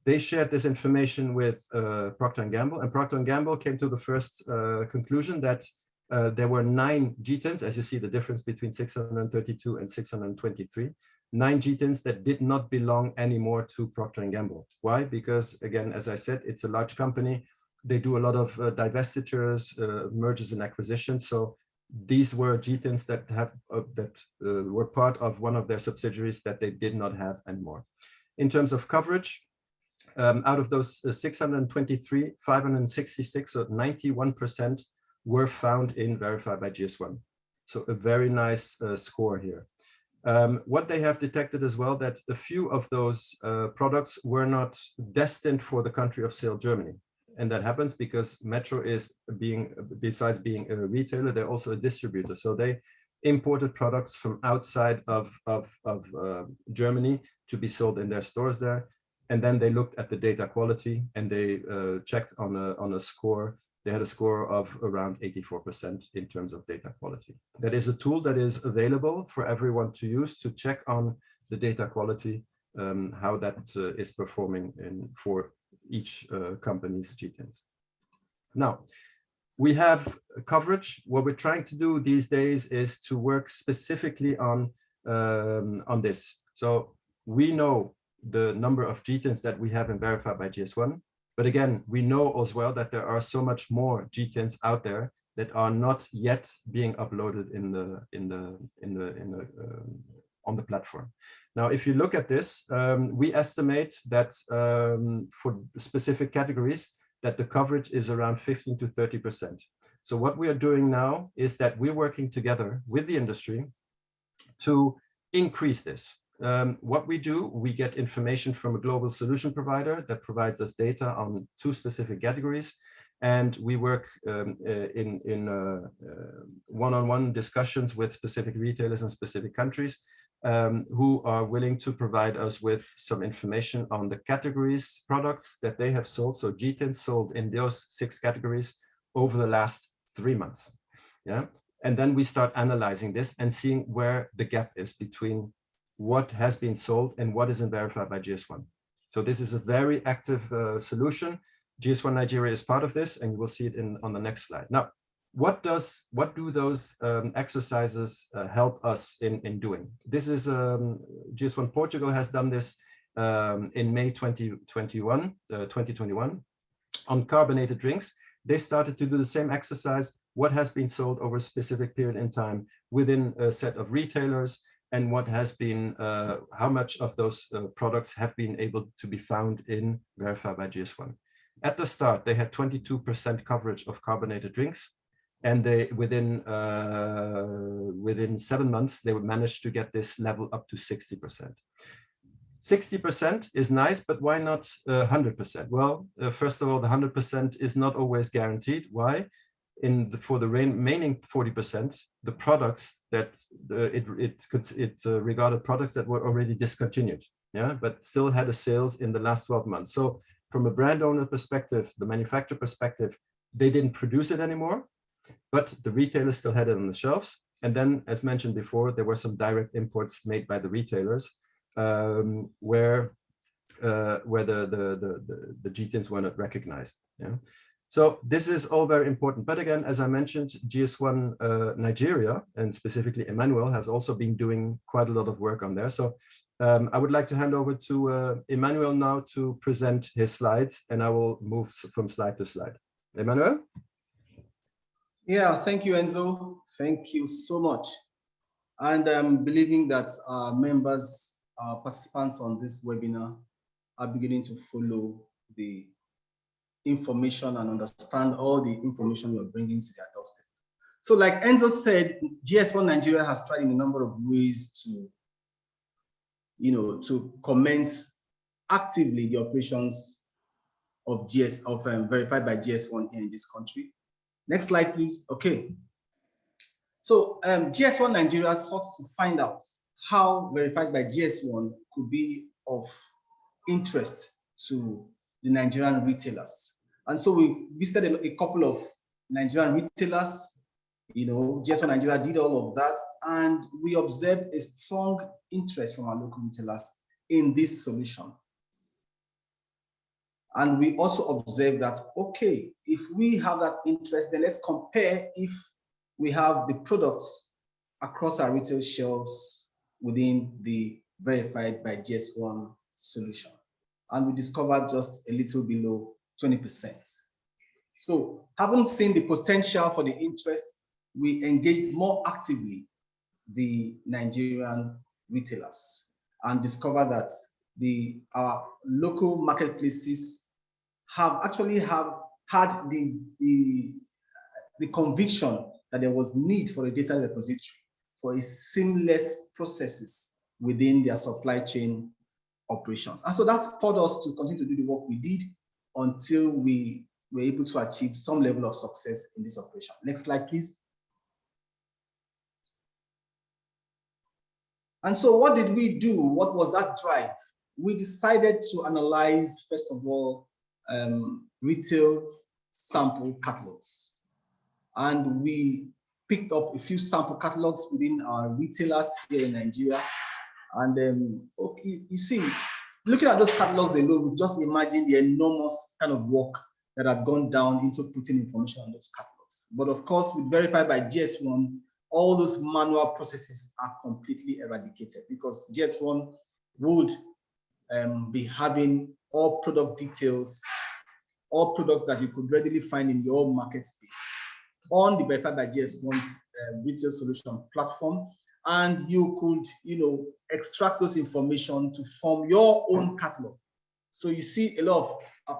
They shared this information with Procter & Gamble, and Procter & Gamble came to the first conclusion that there were 9 GTINs, as you see the difference between 632 and 623, 9 GTINs that did not belong anymore to Procter & Gamble. Why? Because, again, as I said, it's a large company. They do a lot of divestitures, mergers and acquisitions. So these were GTINs that were part of one of their subsidiaries that they did not have anymore. In terms of coverage, out of those 623, 566, or 91% were found in Verified by GS1. So a very nice score here. What they have detected as well, that a few of those products were not destined for the country of sale, Germany. And that happens because Metro is besides being a retailer, they're also a distributor. So they imported products from outside of Germany to be sold in their stores there. And then they looked at the data quality, and they checked on a score. They had a score of around 84% in terms of data quality. That is a tool that is available for everyone to use to check on the data quality, how that is performing for each company's GTINs. Now, we have coverage. What we're trying to do these days is to work specifically on this. So we know the number of GTINs that we have in verified by GS1. But again, we know as well that there are so much more GTINs out there that are not yet being uploaded on the platform. Now, if you look at this, we estimate that for specific categories, that the coverage is around 15 to 30%. So what we are doing now is that we're working together with the industry to increase this. What we do, we get information from a global solution provider that provides us data on 2 specific categories. And we work in one-on-one discussions with specific retailers in specific countries who are willing to provide us with some information on the categories, products that they have sold. So GTINs sold in those 6 categories over the last 3 months. Yeah. And then we start analyzing this and seeing where the gap is between what has been sold and what is verified by GS1. So this is a very active solution. GS1 Nigeria is part of this, and you will see it on the next slide. Now, what do those exercises help us in doing? This is GS1 Portugal has done this in May 2021 on carbonated drinks. They started to do the same exercise. What has been sold over a specific period in time within a set of retailers, and what has been, how much of those products have been able to be found in verified by GS1. At the start, they had 22% coverage of carbonated drinks, and they within 7 months they would manage to get this level up to 60%. 60% is nice, but why not 100%? Well, first of all, the 100% is not always guaranteed. Why? For the remaining 40%, the products that it regarded products that were already discontinued, yeah, but still had a sales in the last 12 months. So from a brand owner perspective, the manufacturer perspective, they didn't produce it anymore, but the retailers still had it on the shelves. And then, as mentioned before, there were some direct imports made by the retailers where the GTINs were not recognized. Yeah. So this is all very important. But again, as I mentioned, GS1 Nigeria, and specifically Emmanuel, has also been doing quite a lot of work on there. So I would like to hand over to Emmanuel now to present his slides, and I will move from slide to slide. Emmanuel? Yeah, thank you, Enzo. Thank you so much. And I'm believing that our members, our participants on this webinar are beginning to follow the information and understand all the information we're bringing to their doorstep. So like Enzo said, GS1 Nigeria has tried in a number of ways to, to commence actively the operations of verified by GS1 here in this country. Next slide, please. Okay. So GS1 Nigeria sought to find out how verified by GS1 could be of interest to the Nigerian retailers. And so we visited a couple of Nigerian retailers. GS1 Nigeria did all of that, and we observed a strong interest from our local retailers in this solution. And we also observed that, okay, if we have that interest, then let's compare if we have the products across our retail shelves within the verified by GS1 solution. And we discovered just a little below 20%. So having seen the potential for the interest, we engaged more actively the Nigerian retailers and discovered that our local marketplaces have had the conviction that there was need for a data repository for a seamless processes within their supply chain operations. And so that spurred us to continue to do the work we did until we were able to achieve some level of success in this operation. Next slide, please. And so what did we do? What was that drive? We decided to analyze, first of all, retail sample catalogs. And we picked up a few sample catalogs within our retailers here in Nigeria. And okay, you see, looking at those catalogs alone, we just imagine the enormous kind of work that had gone down into putting information on those catalogs. But of course, with verified by GS1, all those manual processes are completely eradicated because GS1 would be having all product details, all products that you could readily find in your market space on the Verified by GS1 retail solution platform. And you could, extract those information to form your own catalog. So you see a lot of,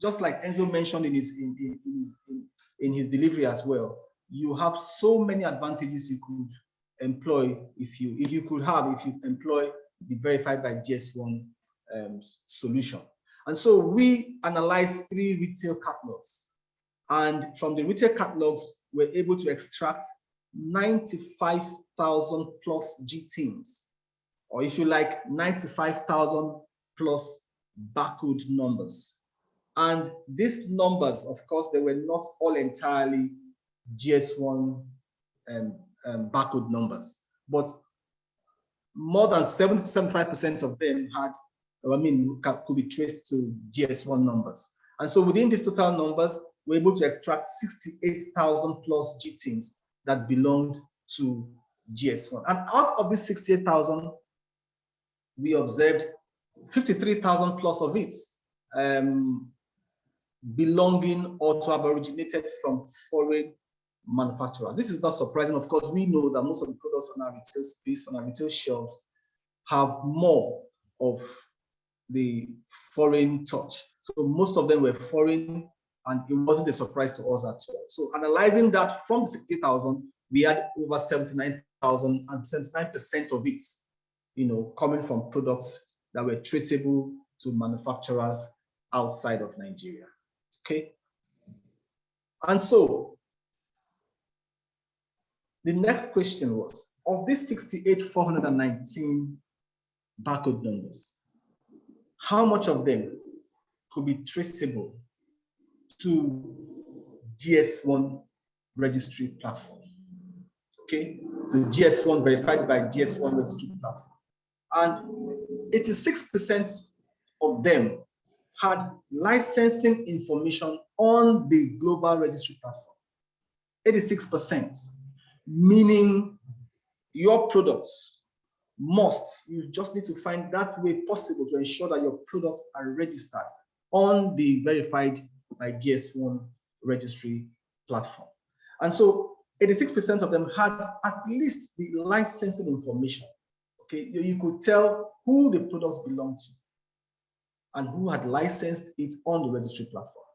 just like Enzo mentioned in his delivery as well, you have so many advantages you could employ if you employ the Verified by GS1 solution. And so we analyzed 3 retail catalogs, and from the retail catalogs, we're able to extract 95,000 plus GTINs, or if you like, 95,000 plus barcode numbers. And these numbers, of course, they were not all entirely GS1 barcode numbers, but more than 70 to 75% of them could be traced to GS1 numbers. And so within these total numbers, we're able to extract 68,000 plus GTINs that belonged to GS1. And out of these 68,000, we observed 53,000 plus of it belonging or to have originated from foreign manufacturers. This is not surprising. Of course, we know that most of the products on our retail space, on our retail shelves, have more of the foreign touch. So most of them were foreign, and it wasn't a surprise to us at all. So analyzing that from the 60,000, we had over 79,000, and 79% of it, coming from products that were traceable to manufacturers outside of Nigeria. Okay. And so the next question was, of these 68,419 barcode numbers, how much of them could be traceable to GS1 registry platform? Okay, the GS1 Verified by GS1 registry platform. And 86% of them had licensing information on the global registry platform. 86%, meaning your products you just need to find that way possible to ensure that your products are registered on the Verified by GS1 registry platform. And so 86% of them had at least the licensing information. Okay, you could tell who the products belong to and who had licensed it on the registry platform.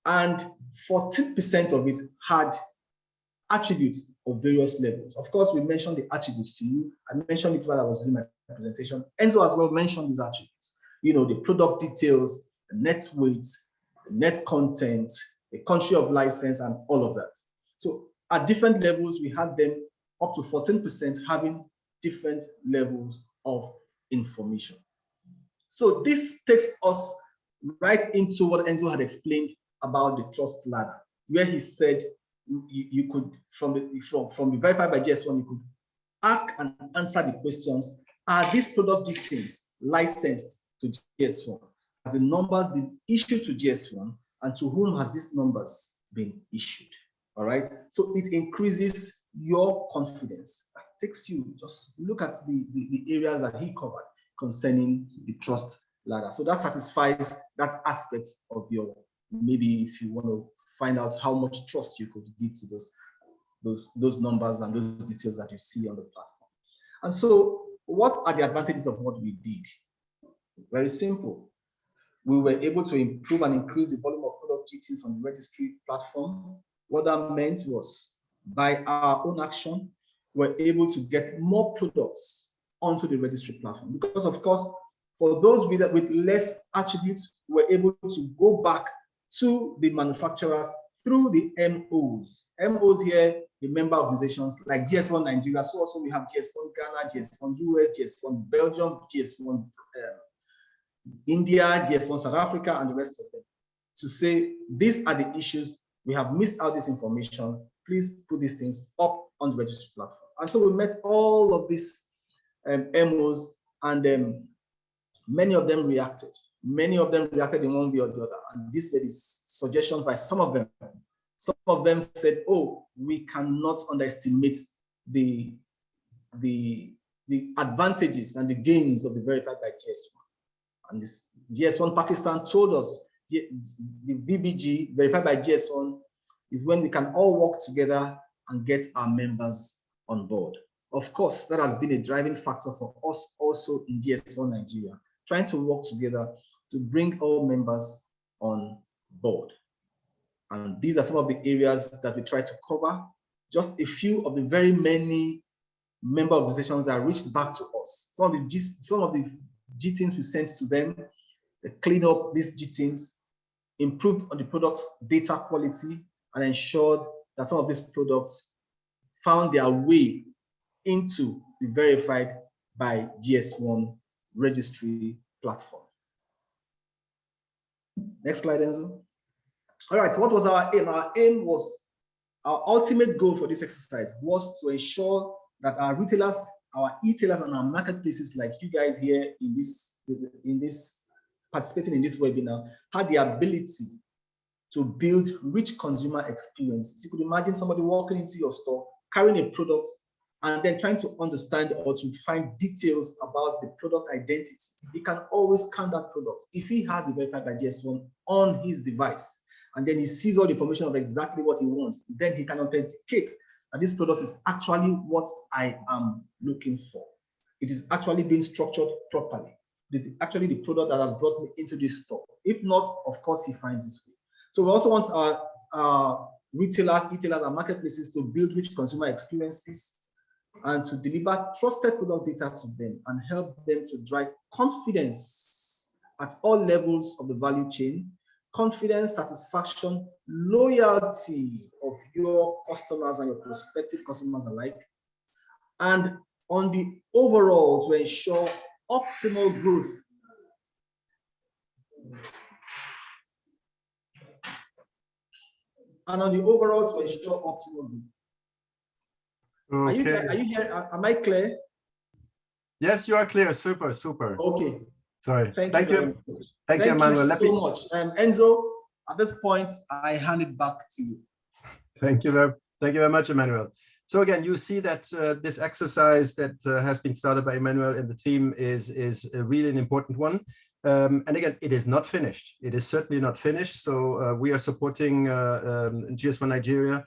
And 14% of it had attributes of various levels. Of course, we mentioned the attributes to you. I mentioned it while I was doing my presentation. Enzo as well mentioned these attributes. The product details, the net weight, the net content, the country of license, and all of that. So at different levels, we had them up to 14% having different levels of information. So this takes us right into what Enzo had explained about the trust ladder, where he said you could, from the Verified by GS1, you could ask and answer the questions: are these product details licensed to GS1? Has the numbers been issued to GS1, and to whom has these numbers been issued? All right. So it increases your confidence. It takes you, just look at the areas that he covered concerning the trust ladder. So that satisfies that aspect of your, maybe if you want to find out how much trust you could give to those numbers and those details that you see on the platform. And so what are the advantages of what we did? Very simple. We were able to improve and increase the volume of product GTs on the registry platform. What that meant was, by our own action, we're able to get more products onto the registry platform. Because of course, for those with less attributes, we're able to go back to the manufacturers through the MOs. MOs here, the member organizations like GS1 Nigeria. So also we have GS1 Ghana, GS1 US, GS1 Belgium, GS1 India, GS1 South Africa, and the rest of them, to say these are the issues. We have missed out this information. Please put these things up on the registry platform. And so we met all of these MOs, and many of them reacted. Many of them reacted in one way or the other. And these were the suggestions by some of them. Some of them said, oh, we cannot underestimate the the advantages and the gains of the verified by GS1. And this GS1 Pakistan told us the VBG, verified by GS1, is when we can all work together and get our members on board. Of course, that has been a driving factor for us also in GS1 Nigeria, trying to work together to bring all members on board. And these are some of the areas that we try to cover. Just a few of the very many member organizations that reached back to us. Some of the GTINs we sent to them, they cleaned up these GTINs, improved on the product's data quality, and ensured that some of these products found their way into the verified by GS1 registry platform. Next slide, Enzo. All right, what was our aim? Our aim was, our ultimate goal for this exercise was to ensure that our retailers, our e-tailers, and our marketplaces, like you guys here in this participating in this webinar, had the ability to build rich consumer experiences. You could imagine somebody walking into your store, carrying a product, and then trying to understand or to find details about the product identity. He can always scan that product. If he has the verified by GS1 on his device, and then he sees all the information of exactly what he wants, then he can authenticate that this product is actually what I am looking for. It is actually being structured properly. It is actually the product that has brought me into this store. If not, of course, he finds his way. So we also want our retailers, e-tailers, and marketplaces to build rich consumer experiences and to deliver trusted product data to them and help them to drive confidence at all levels of the value chain, confidence, satisfaction, loyalty of your customers and your prospective customers alike, and on the overall to ensure optimal growth. And on the overall to ensure optimal growth. Okay. Are you here? Am I clear? Yes, you are clear. Super, super. Okay. Sorry. Thank you. Thank you, Emmanuel. Thank you so much. Enzo, at this point, I hand it back to you. Thank you very much, Emmanuel. So again, you see that this exercise that has been started by Emmanuel and the team is really an important one. And again, it is not finished. It is certainly not finished. So we are supporting GS1 Nigeria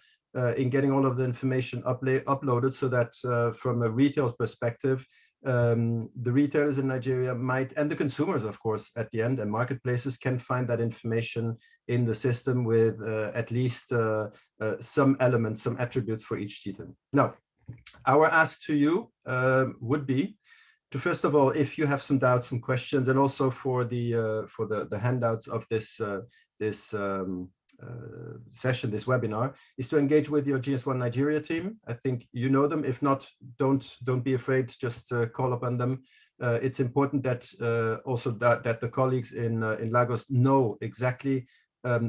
in getting all of the information uploaded so that from a retail perspective, the retailers in Nigeria might, and the consumers, of course, at the end, and marketplaces can find that information in the system with at least some elements, some attributes for each GTIN. Now, our ask to you would be to, first of all, if you have some doubts, some questions, and also for the handouts of this session, this webinar, is to engage with your GS1 Nigeria team. I think you know them. If not, don't be afraid. Just call upon them. It's important that also that the colleagues in Lagos know exactly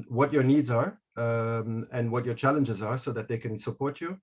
what your needs are and what your challenges are, so that they can support you.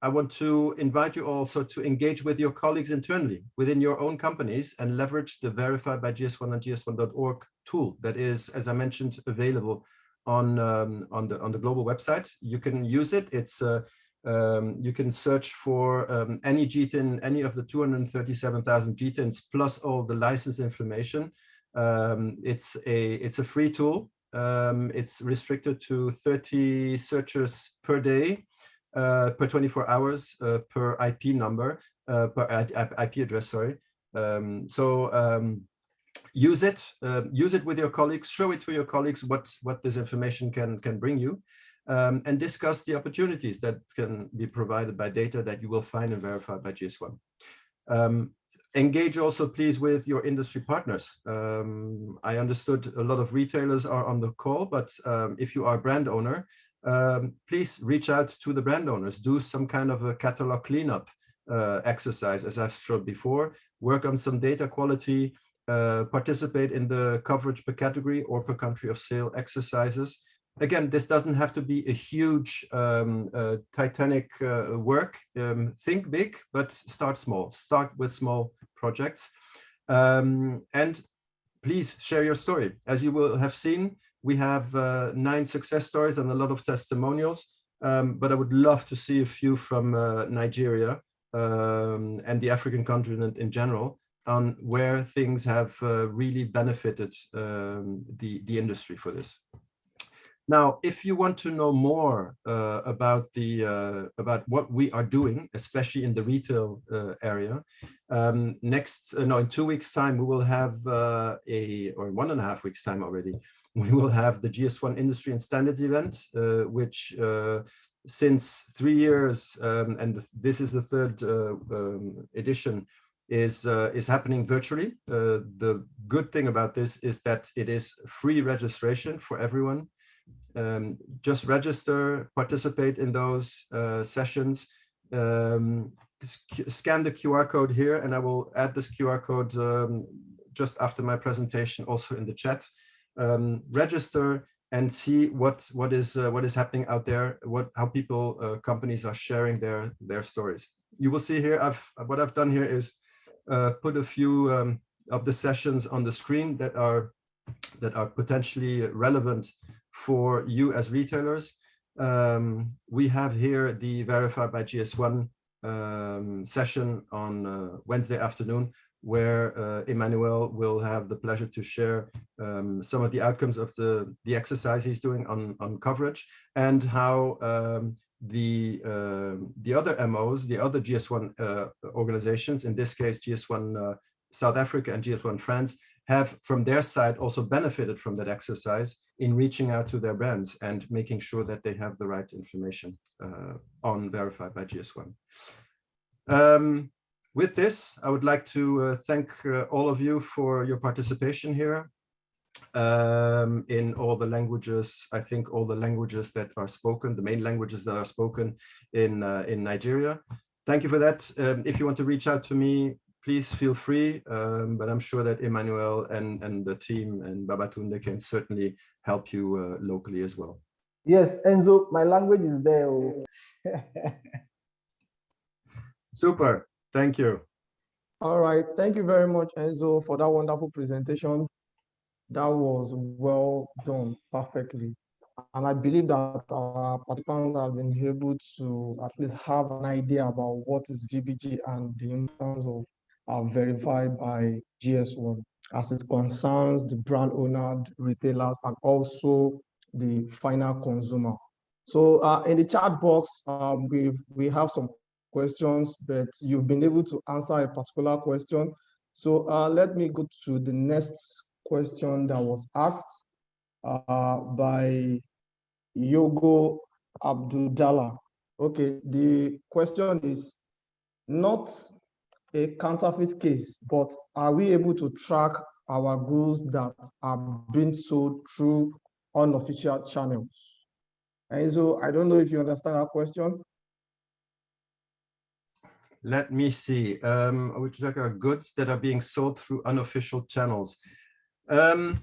I want to invite you also to engage with your colleagues internally within your own companies and leverage the Verified by GS1 and GS1.org tool that is, as I mentioned, available on the global website. You can use it. It's you can search for any GTIN, any of the 237,000 GTINs plus all the license information. It's a free tool. It's restricted to 30 searches per day. Per 24 hours per IP number, per IP address, sorry. Use it with your colleagues, show it to your colleagues what this information can bring you, and discuss the opportunities that can be provided by data that you will find and verified by GS1. Engage also, please, with your industry partners. I understood a lot of retailers are on the call, but if you are a brand owner, please reach out to the brand owners, do some kind of a catalog cleanup exercise, as I've showed before, work on some data quality, participate in the coverage per category or per country of sale exercises. Again, this doesn't have to be a huge titanic work. Think big, but start small. Start with small projects. And please share your story. As you will have seen, we have 9 success stories and a lot of testimonials, but I would love to see a few from Nigeria and the African continent in general, on where things have really benefited the industry for this. Now, if you want to know more about what we are doing, especially in the retail area, in 2 weeks' time we will have or in 1.5 weeks' time already, we will have the GS1 Industry and Standards event, which since 3 years, and this is the third edition, is happening virtually. The good thing about this is that it is free registration for everyone. Just register, participate in those sessions, scan the QR code here, and I will add this QR code just after my presentation also in the chat. Register and see what is happening out there, how people, companies are sharing their stories. You will see here, what I've done here is put a few of the sessions on the screen that are potentially relevant for you as retailers. We have here the Verified by GS1 session on Wednesday afternoon, where Emmanuel will have the pleasure to share some of the outcomes of the exercise he's doing on coverage, and how the other MOs, the other GS1 organizations, in this case GS1 South Africa and GS1 France, have from their side also benefited from that exercise in reaching out to their brands and making sure that they have the right information on Verified by GS1. With this, I would like to thank all of you for your participation here in all the languages. I think all the languages that are spoken, the main languages that are spoken in Nigeria. Thank you for that. If you want to reach out to me, please feel free, but I'm sure that Emmanuel and the team and Babatunde can certainly help you locally as well. Yes, Enzo, my language is there. Super, thank you. All right, thank you very much, Enzo, for that wonderful presentation. That was well done, perfectly. And I believe that our participants have been able to at least have an idea about what is VBG and the importance of Verified by GS1 as it concerns the brand owner, the retailers, and also the final consumer. So in the chat box, we have some questions, but you've been able to answer a particular question. So let me go to the next question that was asked by Yogo Abdullah. Okay, the question is not a counterfeit case, but are we able to track our goods that are being sold through unofficial channels? And so I don't know if you understand our question. Let me see. We track our goods that are being sold through unofficial channels. I mean,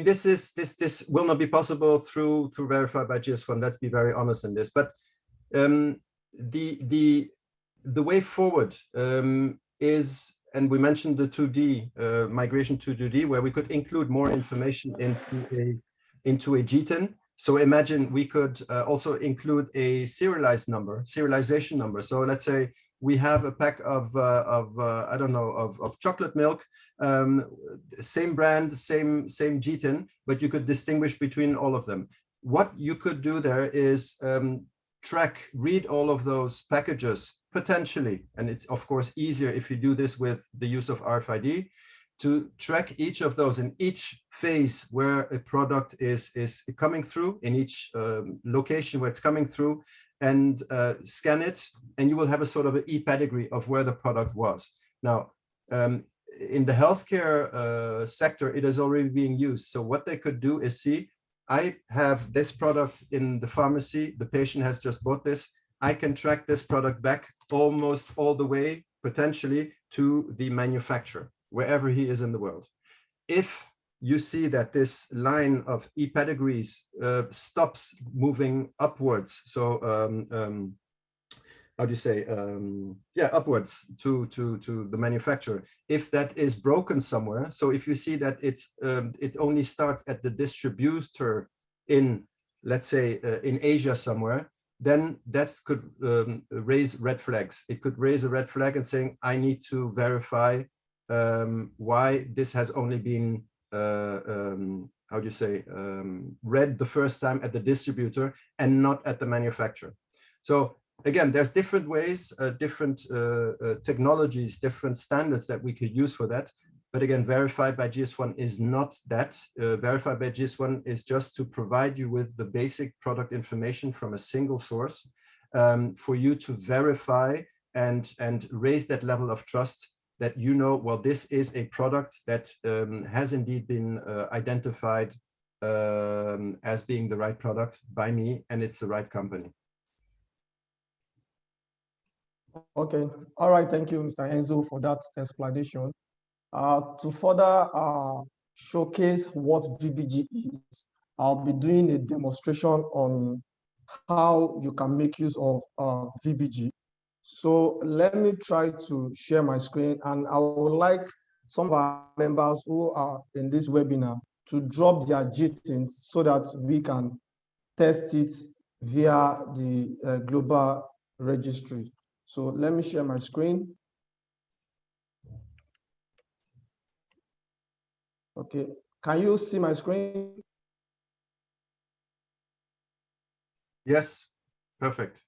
this will not be possible through Verified by GS1. Let's be very honest in this. But the way forward is, and we mentioned the 2D migration to 2D, where we could include more information into a GTIN. So imagine we could also include a serialization number. So let's say we have a pack of I don't know, of chocolate milk, same brand, same GTIN, but you could distinguish between all of them. What you could do there is read all of those packages potentially, and it's of course easier if you do this with the use of RFID, to track each of those in each phase where a product is coming through, in each location where it's coming through, and scan it, and you will have a sort of an e-pedigree of where the product was. Now, in the healthcare sector, it is already being used. So what they could do is see, I have this product in the pharmacy, the patient has just bought this, I can track this product back almost all the way, potentially, to the manufacturer, wherever he is in the world. If you see that this line of e-pedigrees stops moving upwards, so how do you say, yeah, upwards to the manufacturer, if that is broken somewhere, so if you see that it only starts at the distributor in, let's say, in Asia somewhere, then that could raise red flags. It could raise a red flag and saying, I need to verify why this has only been, how do you say, read the first time at the distributor and not at the manufacturer. So again, there's different ways, different technologies, different standards that we could use for that. But again, verified by GS1 is not that. Verified by GS1 is just to provide you with the basic product information from a single source for you to verify and raise that level of trust that you know, well, this is a product that has indeed been identified as being the right product by me, and it's the right company. Okay, all right, thank you, Mr. Enzo, for that explanation. To further showcase what VBG is, I'll be doing a demonstration on how you can make use of VBG. So let me try to share my screen, and I would like some of our members who are in this webinar to drop their GTINs so that we can test it via the global registry. So let me share my screen. Okay, can you see my screen? Yes, perfect.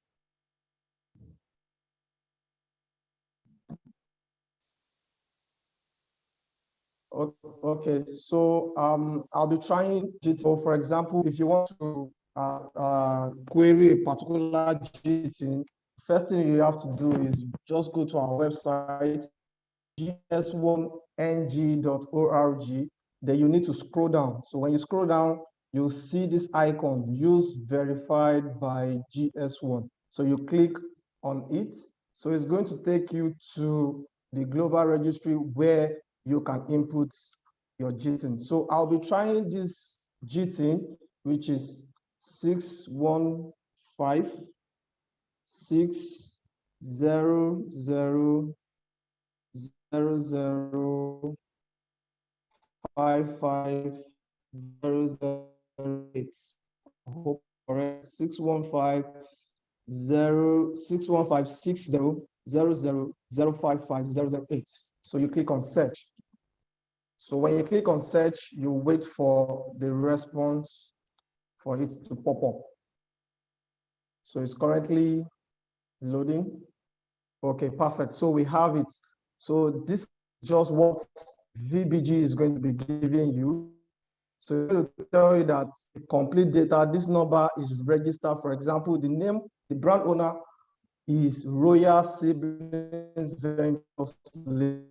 Okay, so I'll be trying GTIN. So for example, if you want to query a particular GTIN, first thing you have to do is just go to our website, gs1ng.org. Then you need to scroll down. So when you scroll down, you'll see this icon, use verified by GS1. So you click on it. So it's going to take you to the global registry where you can input your GTIN. So I'll be trying this GTIN, which is 615-600-0055-008. I hope correct. 615-615-60-00-055-008. So you click on search. So when you click on search, you wait for the response for it to pop up. So it's currently loading. Okay, perfect. So we have it. So this is just what VBG is going to be giving you. So it's going to tell you that the complete data, this number is registered. For example, the name, the brand owner is Royal Siblings Ventures Limited.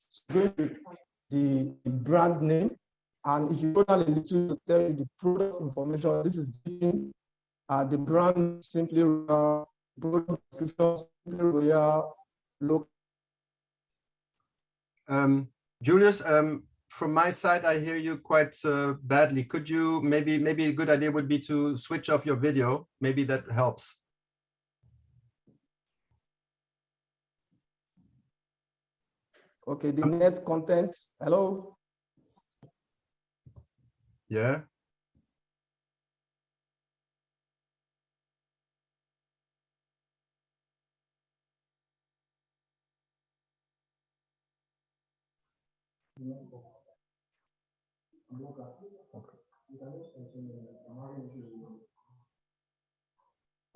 So the brand name, and if you go down a little to tell you the product information, this is the brand simply Royal, product description simply Royal, look. Julius, from my side, I hear you quite badly. Could you maybe a good idea would be to switch off your video? Maybe that helps. Okay, the net content. Hello. Yeah.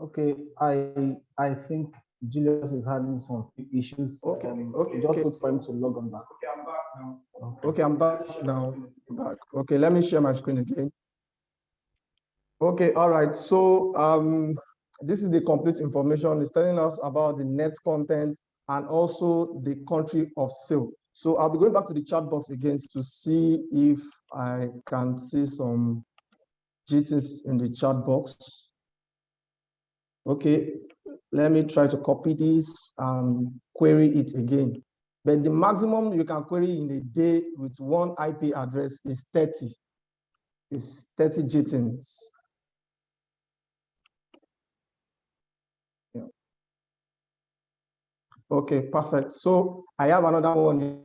Okay, I think Julius is having some issues. Okay, Just wait for him to log on back. Okay, I'm back now. Okay, I'm back now. Back. Okay, let me share my screen again. Okay, all right. So this is the complete information. It's telling us about the net content and also the country of sale. So I'll be going back to the chat box again to see if I can see some GTs in the chat box. Okay, let me try to copy this and query it again. But the maximum you can query in a day with one IP address is 30. It's 30 GTINs. Yeah. Okay, perfect. So I have another one.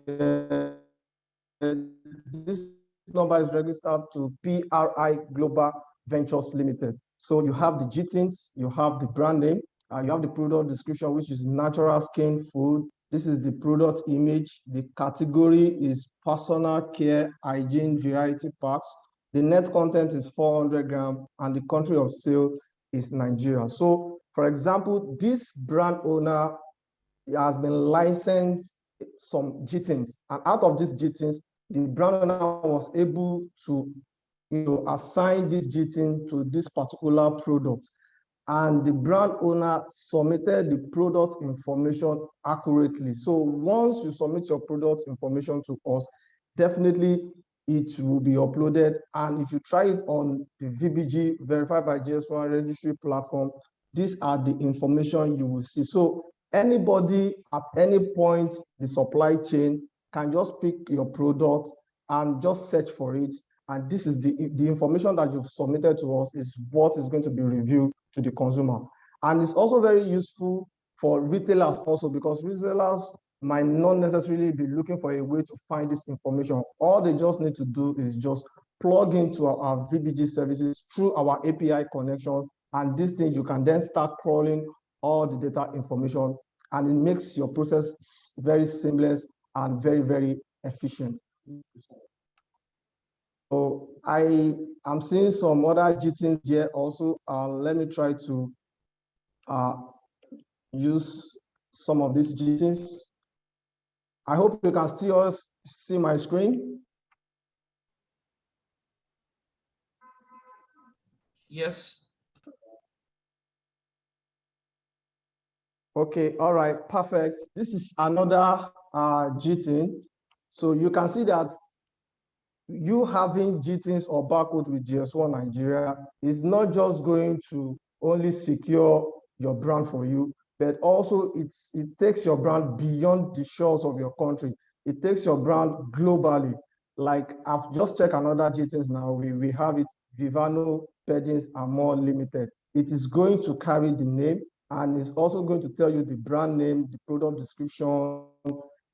This number is registered to PRI Global Ventures Limited. So you have the GTINs, you have the brand name, you have the product description, which is natural skin food. This is the product image. The category is personal care, hygiene, variety packs. The net content is 400 grams, and the country of sale is Nigeria. So, for example, this brand owner has been licensed some GTINs, and out of these GTINs, the brand owner was able to, assign this GTIN to this particular product, and the brand owner submitted the product information accurately. So once you submit your product information to us, definitely it will be uploaded. And if you try it on the VBG, verified by GS1 registry platform, these are the information you will see. So anybody at any point, the supply chain can just pick your product and just search for it. And this is the information that you've submitted to us is what is going to be reviewed to the consumer. And it's also very useful for retailers also, because retailers might not necessarily be looking for a way to find this information. All they just need to do is just plug into our VBG services through our API connection, and these things you can then start crawling all the data information, and it makes your process very seamless and very, very efficient. So I am seeing some other GTINs here also. Let me try to use some of these GTINs. I hope you can still see my screen. Yes. Okay, all right, perfect. This is another GTIN. So you can see that you having GTINs or barcodes with GS1 Nigeria is not just going to only secure your brand for you, but also it takes your brand beyond the shores of your country. It takes your brand globally. Like I've just checked another GTINs now. We have it, Vivano, Pedins, and more limited. It is going to carry the name, and it's also going to tell you the brand name, the product description,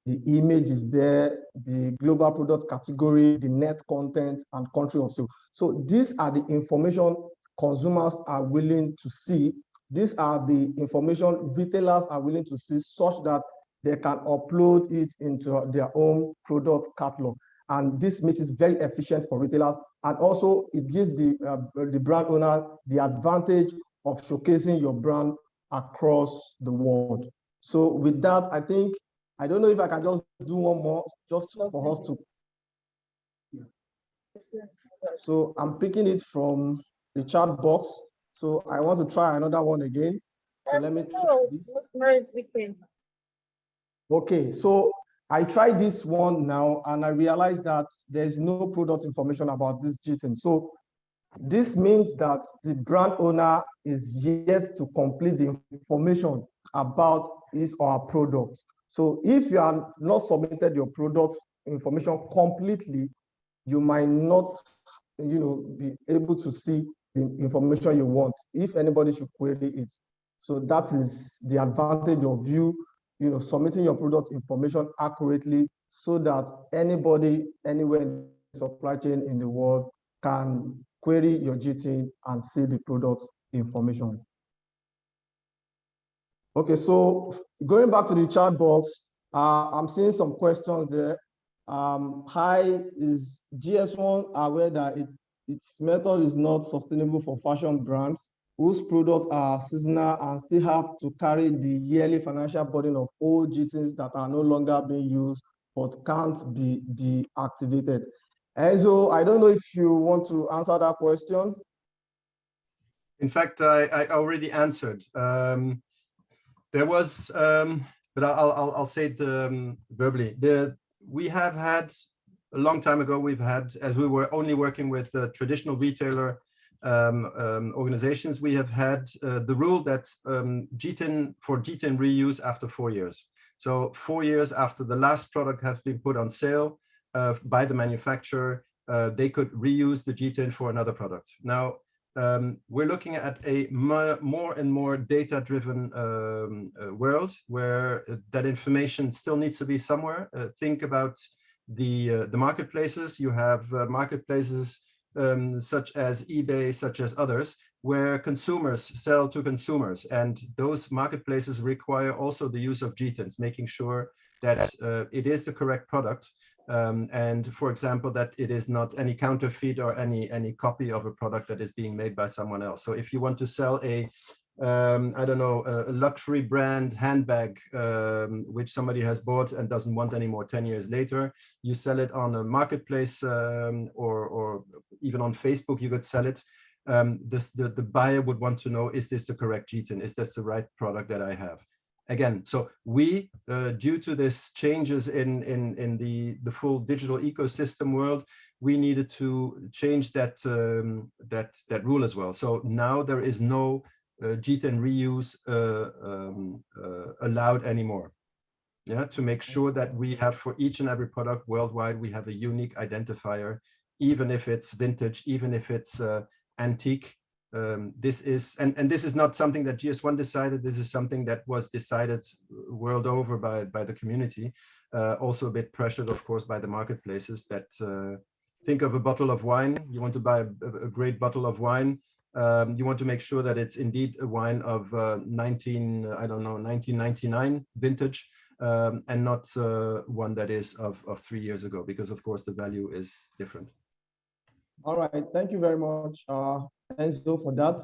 the image is there, the global product category, the net content, and country of sale. So these are the information consumers are willing to see. These are the information retailers are willing to see, such that they can upload it into their own product catalog. And this makes it very efficient for retailers. And also it gives the brand owner the advantage of showcasing your brand across the world. So with that, I don't know if I can just do one more, just for us to. So I'm picking it from the chat box. So I want to try another one again. So let me try this. Okay, so I tried this one now, and I realized that there's no product information about this GTIN. So this means that the brand owner is yet to complete the information about his or her product. So if you have not submitted your product information completely, you might not, be able to see the information you want if anybody should query it. So that is the advantage of you, submitting your product information accurately, so that anybody, anywhere in the supply chain in the world can query your GTIN and see the product information. Okay, so going back to the chat box, I'm seeing some questions there. Hi, is GS1 aware that its method is not sustainable for fashion brands whose products are seasonal and still have to carry the yearly financial burden of old GTINs that are no longer being used but can't be deactivated? Enzo, I don't know if you want to answer that question. In fact, I already answered. There was, but I'll say it verbally. We have had a long time ago. We've had, as we were only working with traditional retailer organizations, we have had the rule that GTIN reuse after 4 years. So 4 years after the last product has been put on sale by the manufacturer, they could reuse the GTIN for another product. Now, we're looking at a more and more data-driven world where that information still needs to be somewhere. Think about the marketplaces. You have marketplaces such as eBay, such as others, where consumers sell to consumers, and those marketplaces require also the use of GTINs, making sure that it is the correct product, and for example, that it is not any counterfeit or any copy of a product that is being made by someone else. So if you want to sell a I don't know, a luxury brand handbag, which somebody has bought and doesn't want anymore 10 years later, you sell it on a marketplace, or even on Facebook, you could sell it. The buyer would want to know, is this the correct GTIN? Is this the right product that I have? Again, so we, due to this changes in the full digital ecosystem world, we needed to change that that rule as well. So now there is no GTIN reuse allowed anymore. Yeah, to make sure that we have for each and every product worldwide, we have a unique identifier, even if it's vintage, even if it's antique. This is, and this is not something that GS1 decided. This is something that was decided world over by the community. Also a bit pressured, of course, by the marketplaces that think of a bottle of wine. You want to buy a great bottle of wine. You want to make sure that it's indeed a wine of 1999 vintage, and not one that is of 3 years ago, because of course the value is different. All right, thank you very much, Enzo, for that.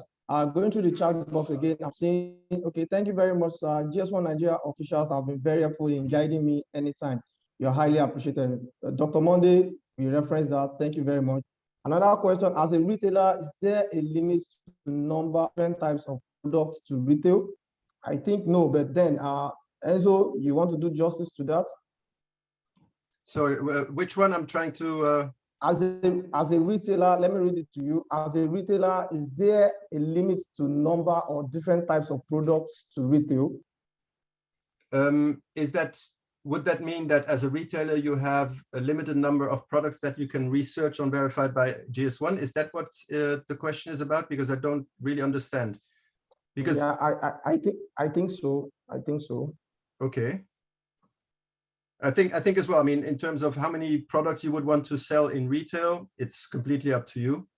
Going through the chat box again, I'm saying, okay, thank you very much. GS1 Nigeria officials have been very helpful in guiding me anytime. You're highly appreciated. Dr. Monday, we referenced that. Thank you very much. Another question, as a retailer, is there a limit to number of different types of products to retail? I think no, but then Enzo, you want to do justice to that? So which one I'm trying to... As a retailer, let me read it to you. As a retailer, is there a limit to number or different types of products to retail? Would that mean that as a retailer, you have a limited number of products that you can research on verified by GS1? Is that what the question is about? Because I don't really understand. Because yeah, I think so. I think so. Okay. I think as well. I mean, in terms of how many products you would want to sell in retail, it's completely up to you.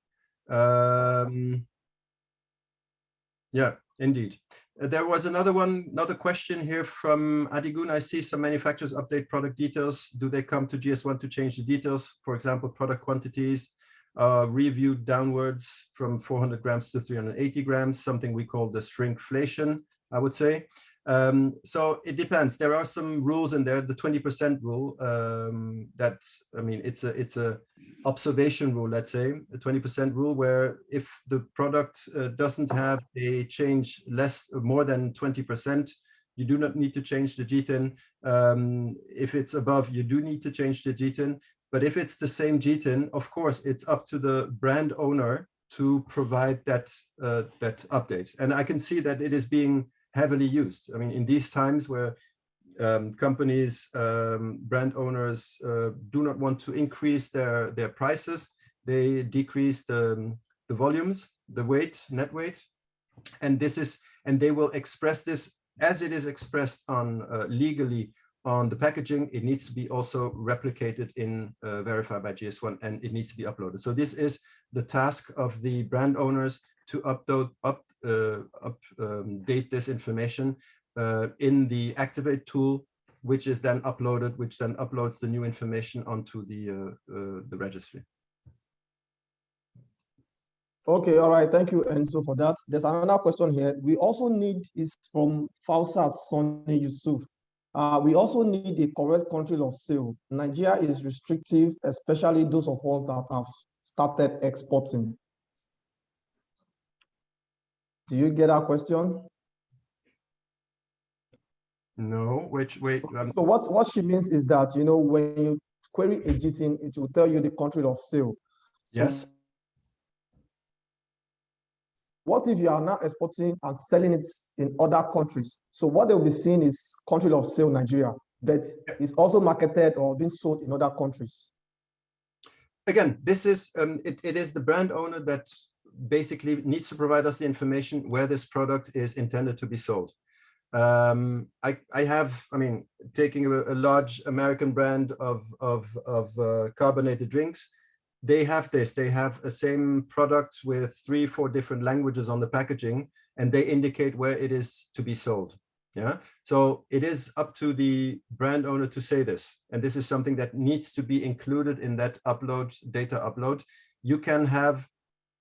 Yeah, indeed. There was another question here from Adigun. I see some manufacturers update product details. Do they come to GS1 to change the details? For example, product quantities reviewed downwards from 400 grams to 380 grams, something we call the shrinkflation, I would say. So it depends. There are some rules in there, the 20% rule, that, I mean, it's a observation rule, let's say, a 20% rule, where if the product doesn't have a change more than 20%, you do not need to change the GTIN. If it's above, you do need to change the GTIN. But if it's the same GTIN, of course, it's up to the brand owner to provide that update. And I can see that it is being heavily used. I mean, in these times where companies, brand owners do not want to increase their prices, they decrease the volumes, the weight, net weight, and they will express this as it is expressed on legally on the packaging. It needs to be also replicated in verified by GS1, and it needs to be uploaded. So this is the task of the brand owners to update this information in the Activate tool, which is then uploaded, which then uploads the new information onto the registry. Okay, all right, thank you, Enzo, for that. There's another question here. We also need, is from Fausat Sonny Yusuf. We also need a correct country of sale. Nigeria is restrictive, especially those of us that have started exporting. Do you get our question? No, wait. So what she means is that, you know, when you query a GTIN, it will tell you the country of sale. Yes. So what if you are now exporting and selling it in other countries? So what they'll be seeing is country of sale Nigeria, but it's also marketed or being sold in other countries. Again, this is it is the brand owner that basically needs to provide us the information where this product is intended to be sold. I mean, taking a large American brand of carbonated drinks, they have this. They have a same product with 3, 4 different languages on the packaging, and they indicate where it is to be sold. Yeah. So it is up to the brand owner to say this, and this is something that needs to be included in that upload, data upload. You can have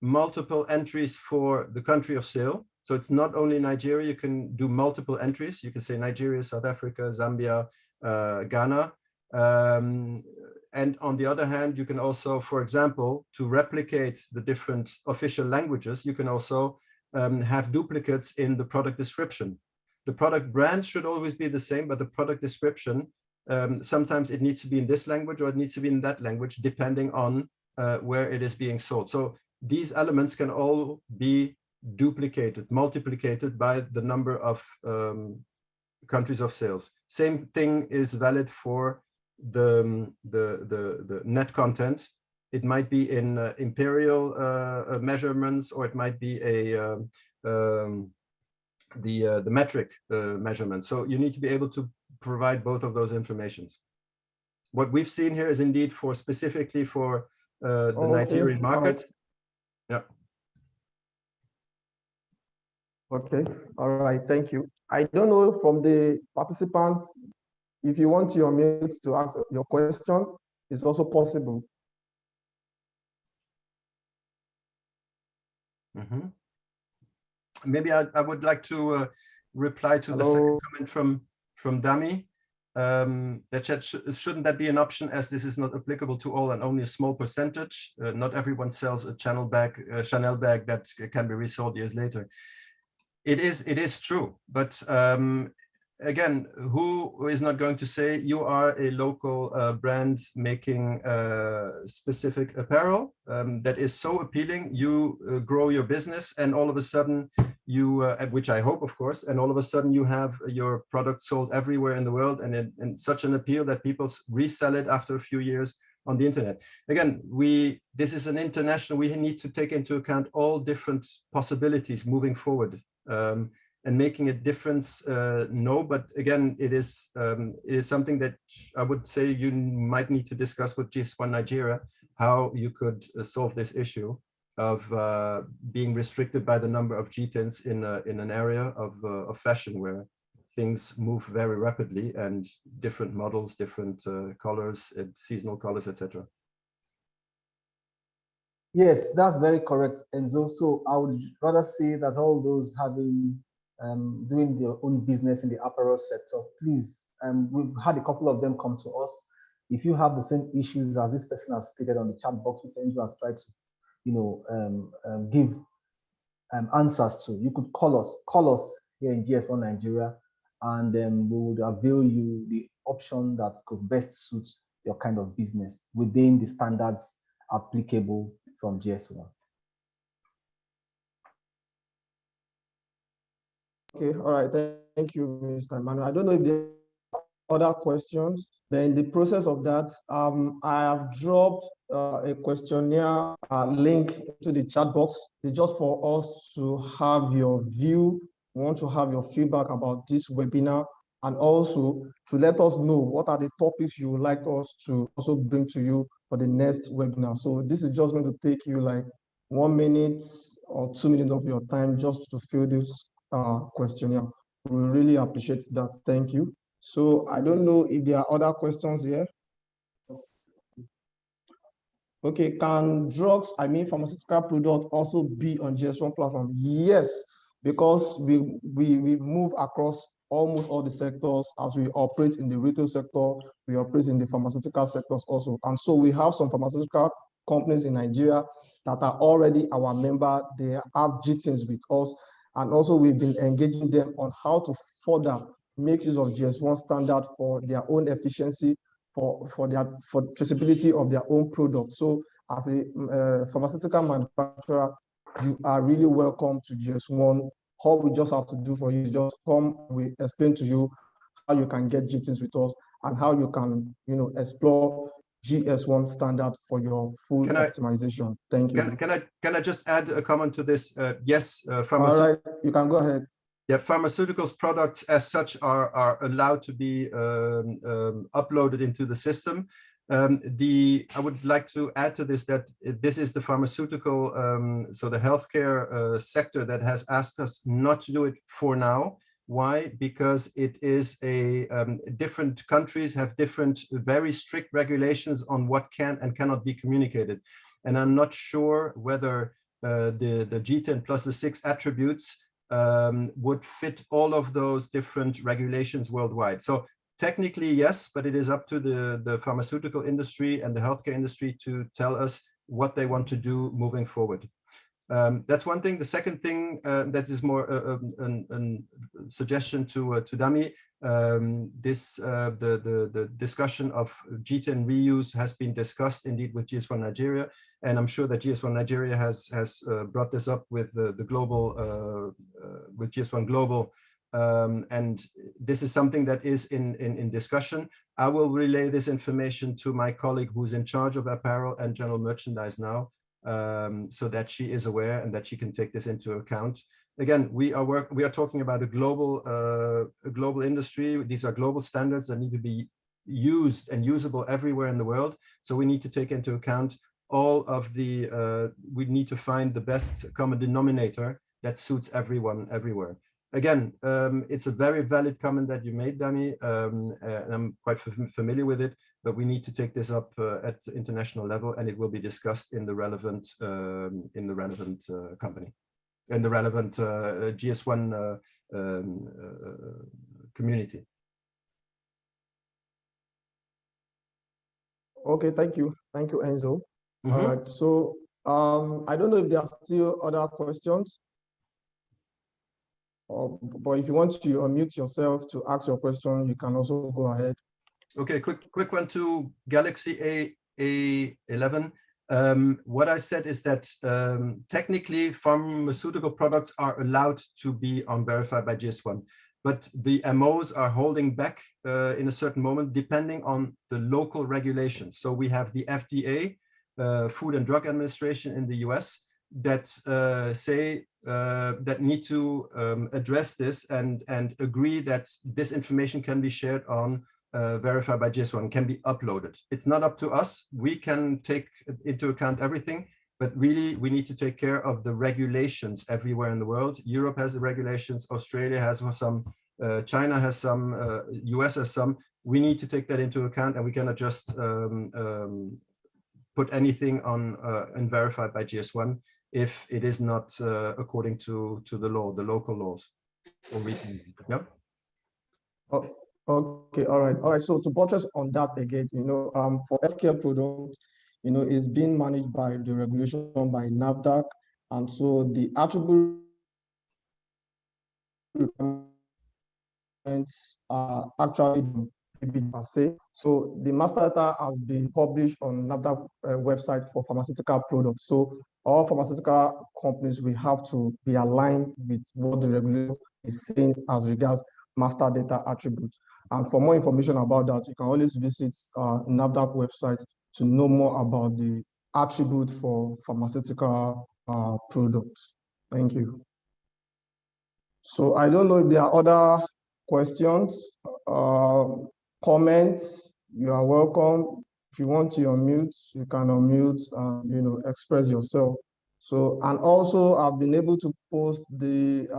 multiple entries for the country of sale. So it's not only Nigeria, you can do multiple entries. You can say Nigeria, South Africa, Zambia, Ghana. And on the other hand, you can also, for example, to replicate the different official languages, you can also have duplicates in the product description. The product brand should always be the same, but the product description, sometimes it needs to be in this language or it needs to be in that language, depending on where it is being sold. So these elements can all be duplicated, multiplicated by the number of countries of sales. Same thing is valid for the net content. It might be in imperial measurements, or it might be the metric measurement. So you need to be able to provide both of those informations. What we've seen here is indeed for specifically for the Nigerian market. Yeah. Okay. All right. Thank you. I don't know from the participants, if you want your mates to ask your question, it's also possible. Mm-hmm. Maybe I would like to reply to the second comment from Dami. That shouldn't that be an option, as this is not applicable to all and only a small percentage? Not everyone sells a Chanel bag that can be resold years later. It is true, but again, who is not going to say you are a local brand making specific apparel that is so appealing? You grow your business, and all of a sudden you, which I hope, of course, and all of a sudden you have your product sold everywhere in the world, and such an appeal that people resell it after a few years on the internet. Again, this is an international. We need to take into account all different possibilities moving forward. And making a difference, no, but again, it is something that I would say you might need to discuss with GS1 Nigeria, how you could solve this issue of being restricted by the number of GTINs in an area of fashion where things move very rapidly, and different models, different colors, seasonal colors, etc. Yes, that's very correct. And so I would rather say that all those having doing their own business in the apparel sector, please, we've had a couple of them come to us. If you have the same issues as this person has stated on the chat box, which Andrew has tried to, give answers to, you could call us here in GS1 Nigeria, and we would avail you the option that could best suit your kind of business within the standards applicable from GS1. Okay, all right. Thank you, Mr. Emmanuel. I don't know if there are other questions. Then in the process of that, I have dropped a questionnaire link to the chat box. It's just for us to have your view. We want to have your feedback about this webinar, and also to let us know what are the topics you would like us to also bring to you for the next webinar. So this is just going to take you like 1 minute or 2 minutes of your time just to fill this questionnaire. We really appreciate that. Thank you. So I don't know if there are other questions here. Okay, can drugs, pharmaceutical products, also be on GS1 platform? Yes, because we move across almost all the sectors. As we operate in the retail sector, we operate in the pharmaceutical sectors also. And so we have some pharmaceutical companies in Nigeria that are already our member. They have GTINs with us. And also we've been engaging them on how to further make use of GS1 standard for their own efficiency, for traceability of their own product. So as a pharmaceutical manufacturer, you are really welcome to GS1. All we just have to do for you is just come, we explain to you how you can get GTINs with us and how you can, explore GS1 standard for your full optimization. Thank you. Can I just add a comment to this? Yes, all right, you can go ahead. Yeah, pharmaceuticals products as such are allowed to be uploaded into the system. I would like to add to this that this is the pharmaceutical, so the healthcare sector that has asked us not to do it for now. Why? Because it is different countries have different, very strict regulations on what can and cannot be communicated. And I'm not sure whether the G10 plus the 6 attributes would fit all of those different regulations worldwide. So technically, yes, but it is up to the pharmaceutical industry and the healthcare industry to tell us what they want to do moving forward. That's one thing. The second thing that is more a suggestion to Dami. The discussion of G10 reuse has been discussed indeed with GS1 Nigeria, and I'm sure that GS1 Nigeria has brought this up with the global with GS1 Global, and this is something that is in discussion. I will relay this information to my colleague who's in charge of apparel and general merchandise now, so that she is aware and that she can take this into account. Again, we are talking about a global industry. These are global standards that need to be used and usable everywhere in the world. So we need to take into account all of the, we need to find the best common denominator that suits everyone everywhere. Again, it's a very valid comment that you made, Dani, and I'm quite familiar with it, but we need to take this up at international level, and it will be discussed in the relevant company, in the relevant GS1 community. Okay, thank you, Enzo. All right, so I don't know if there are still other questions. But if you want to unmute yourself to ask your question, you can also go ahead. Okay, quick one to Galaxy A11. What I said is that technically pharmaceutical products are allowed to be on verified by GS1, but the MOs are holding back in a certain moment depending on the local regulations. So we have the FDA, Food and Drug Administration in the US, that say that need to address this and agree that this information can be shared on verified by GS1, can be uploaded. It's not up to us. We can take into account everything, but really we need to take care of the regulations everywhere in the world. Europe has the regulations, Australia has some, China has some, US has some. We need to take that into account, and we cannot just put anything on and verified by GS1 if it is not according to the law, the local laws. Or yeah. Oh, okay, all right. So to buttress on that again, for healthcare products, it's being managed by the regulation by NAFDAC, and so the attribute requirements are actually per se. So the master data has been published on NAFDAC website for pharmaceutical products. So all pharmaceutical companies will have to be aligned with what the regulation is saying as regards master data attributes. And for more information about that, you can always visit NAFDAC website to know more about the attribute for pharmaceutical products. Thank you. So I don't know if there are other questions, comments. You are welcome. If you want to unmute, you can unmute and express yourself. So, and also I've been able to post the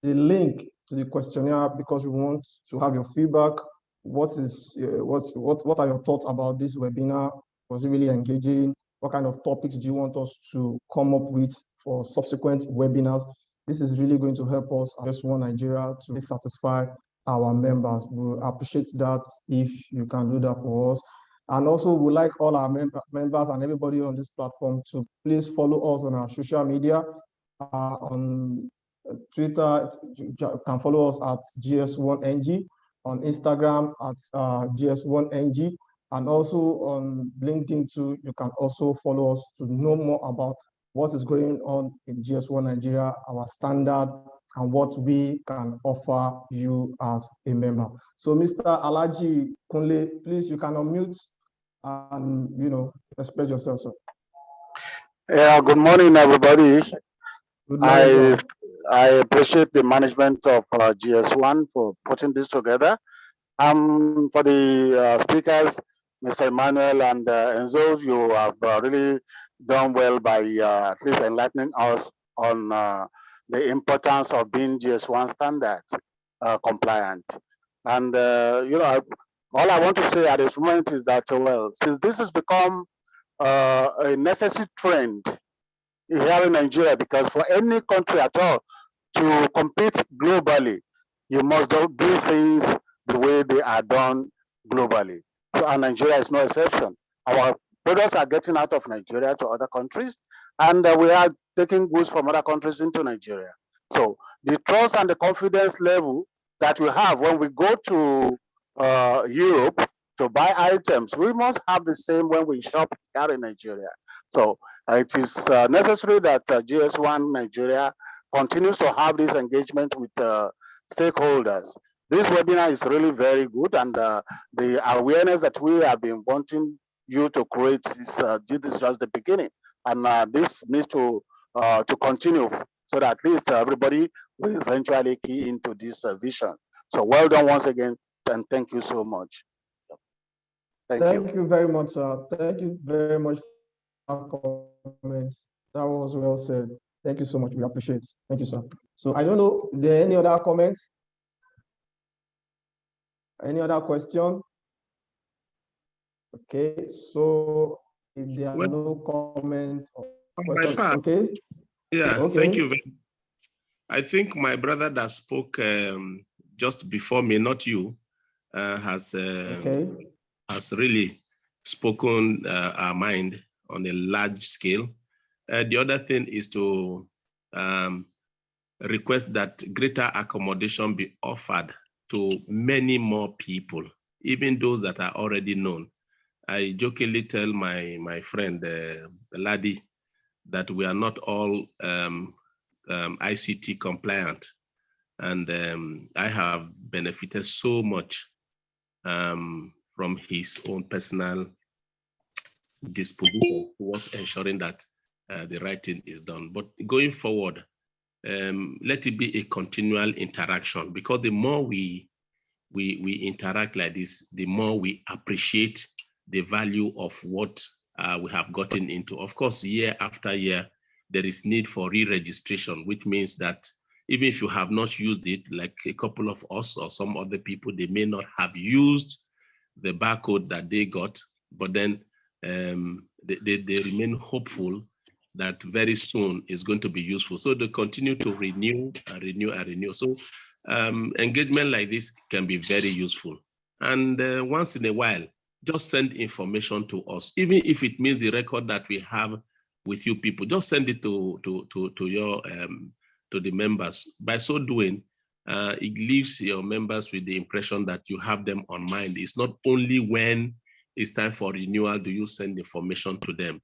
link to the questionnaire because we want to have your feedback. What are your thoughts about this webinar? Was it really engaging? What kind of topics do you want us to come up with for subsequent webinars? This is really going to help us at GS1 Nigeria to satisfy our members. We appreciate that if you can do that for us. And also, we'd like all our members and everybody on this platform to please follow us on our social media. On Twitter, you can follow us at GS1NG, on Instagram at GS1NG, and also on LinkedIn too. You can also follow us to know more about what is going on in GS1 Nigeria, our standard, and what we can offer you as a member. So Mr. Alaji Kunle, please, you can unmute and express yourself, sir. Yeah, good morning, everybody. Good morning, I appreciate the management of GS1 for putting this together. For the speakers, Mr. Emmanuel and Enzo, you have really done well by at least enlightening us on the importance of being GS1 standard compliant. And all I want to say at this moment is that, well, since this has become a necessary trend here in Nigeria, because for any country at all to compete globally, you must do things the way they are done globally. So, and Nigeria is no exception. Our products are getting out of Nigeria to other countries, and we are taking goods from other countries into Nigeria. So the trust and the confidence level that we have when we go to Europe to buy items, we must have the same when we shop here in Nigeria. So it is necessary that GS1 Nigeria continues to have this engagement with stakeholders. This webinar is really very good, and the awareness that we have been wanting you to create is this is just the beginning, and this needs to continue so that at least everybody will eventually key into this vision. So well done once again, and thank you so much. Thank you very much, sir. Thank you very much for that comment. That was well said. Thank you so much. We appreciate it. Thank you, sir. So I don't know, are there any other comments? Any other question? Okay, so if there are no comments or questions, okay? Yeah, okay. Thank you very much. I think my brother that spoke just before me, not you, has really spoken our mind on a large scale. The other thing is to request that greater accommodation be offered to many more people, even those that are already known. I jokingly tell my friend, Ladi, that we are not all ICT compliant. And I have benefited so much from his own personal disposition towards ensuring that the right thing is done. But going forward, let it be a continual interaction, because the more we interact like this, the more we appreciate the value of what we have gotten into. Of course, year after year, there is need for re-registration, which means that even if you have not used it, like a couple of us or some other people, they may not have used the barcode that they got, but then they remain hopeful that very soon is going to be useful. So they continue to renew and renew and renew. So engagement like this can be very useful. And once in a while, just send information to us, even if it means the record that we have with you people. Just send it to your to the members. By so doing, it leaves your members with the impression that you have them on mind. It's not only when it's time for renewal do you send information to them.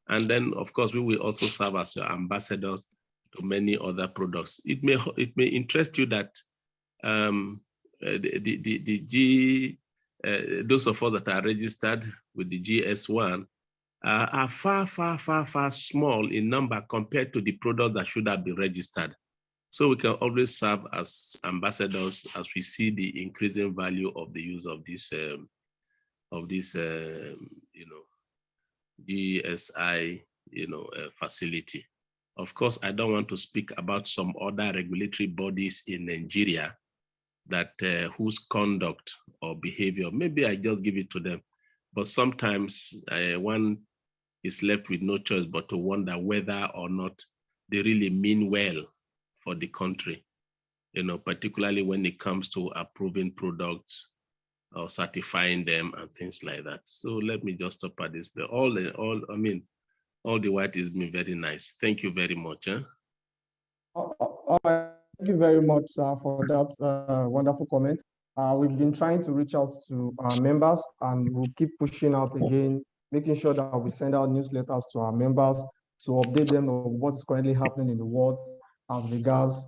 And then, of course, we will also serve as your ambassadors to many other products. It may interest you that those of us that are registered with the GS1 are far small in number compared to the product that should have been registered. So we can always serve as ambassadors as we see the increasing value of the use of this GSI facility. Of course, I don't want to speak about some other regulatory bodies in Nigeria that whose conduct or behavior, maybe I just give it to them. But sometimes one is left with no choice but to wonder whether or not they really mean well for the country, particularly when it comes to approving products or certifying them and things like that. So let me just stop at this. But all the white has been very nice. Thank you very much. Thank you very much, sir, for that wonderful comment. We've been trying to reach out to our members, and we'll keep pushing out again, making sure that we send out newsletters to our members to update them on what is currently happening in the world as regards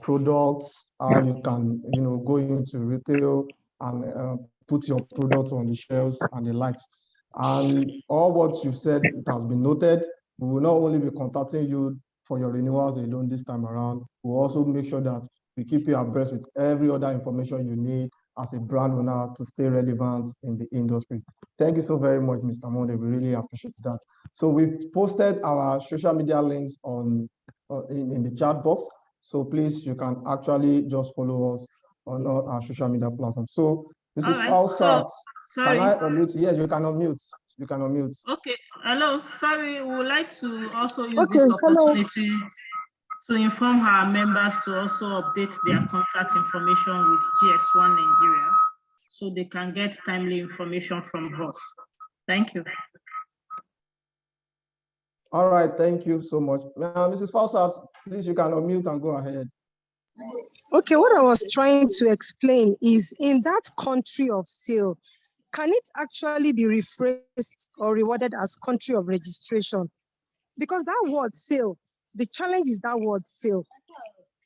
products, how you can go into retail and put your products on the shelves and the likes. And all what you've said, it has been noted. We will not only be contacting you for your renewals alone this time around, we'll also make sure that we keep you abreast with every other information you need as a brand owner to stay relevant in the industry. Thank you so very much, Mr. Monde. We really appreciate that. So we've posted our social media links on in the chat box. So please, you can actually just follow us on all our social media platforms. So Mrs. Right. Falsat, Sorry. can I unmute? Yes, you can unmute. You can unmute. Okay. Hello. Sorry, we would like to also use this opportunity to inform our members to also update their contact information with GS1 Nigeria so they can get timely information from us. Thank you. All right, thank you so much. Mrs. Falsat, please, you can unmute and go ahead. Okay, what I was trying to explain is in that country of sale, can it actually be rephrased or rewarded as country of registration? Because that word sale, the challenge is that word sale.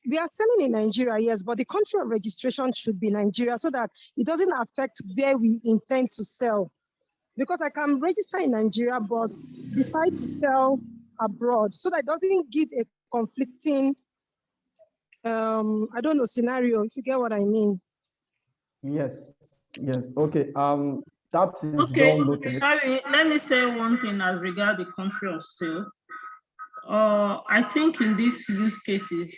We are selling in Nigeria, yes, but the country of registration should be Nigeria so that it doesn't affect where we intend to sell. Because I can register in Nigeria, but decide to sell abroad so that it doesn't give a conflicting, I don't know, scenario, if you get what I mean. Yes, yes, okay. That is okay, well noted. Sorry, let me say one thing as regard the country of sale. I think in these use cases,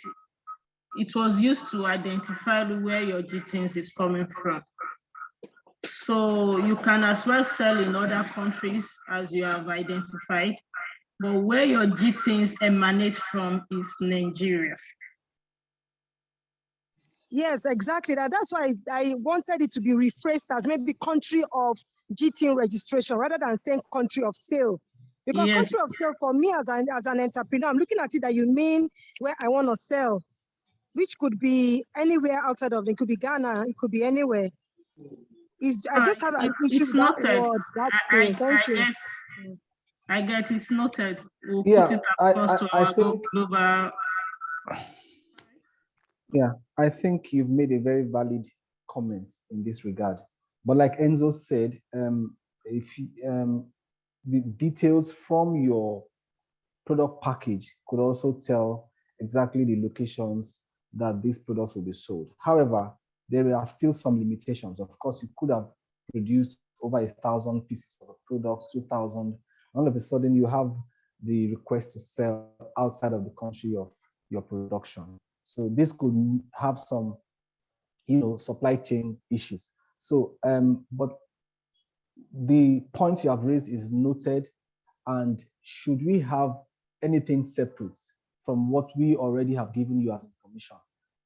it was used to identify where your GTINs is coming from. So you can as well sell in other countries as you have identified, but where your GTINs emanate from is Nigeria. Yes, exactly. That's why I wanted it to be rephrased as maybe country of GTIN registration rather than saying country of sale. Because Yes. country of sale for me as an entrepreneur, I'm looking at it that you mean where I want to sell, which could be anywhere outside of it. It could be Ghana, it could be anywhere. I just have an issue with that word, that sale. Thank you. I get it's noted. We'll Yeah, put it across to our global. Yeah, I think you've made a very valid comment in this regard. But like Enzo said, the details from your product package could also tell exactly the locations that these products will be sold. However, there are still some limitations. Of course, you could have produced over 1,000 pieces of products, 2,000. All of a sudden, you have the request to sell outside of the country of your production. So this could have some, supply chain issues. So, but the point you have raised is noted. And should we have anything separate from what we already have given you as information,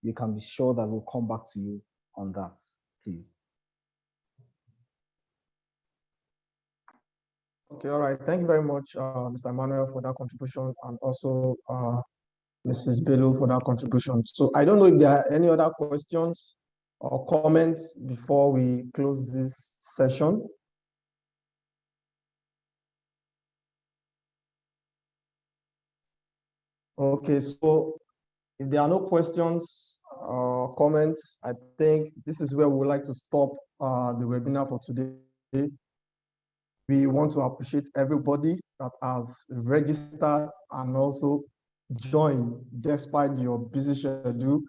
you can be sure that we'll come back to you on that, please. Okay, all right. Thank you very much, Mr. Emmanuel, for that contribution, and also Mrs. Bello for that contribution. So I don't know if there are any other questions or comments before we close this session. Okay, so if there are no questions or comments, I think this is where we would like to stop the webinar for today. We want to appreciate everybody that has registered and also joined despite your busy schedule.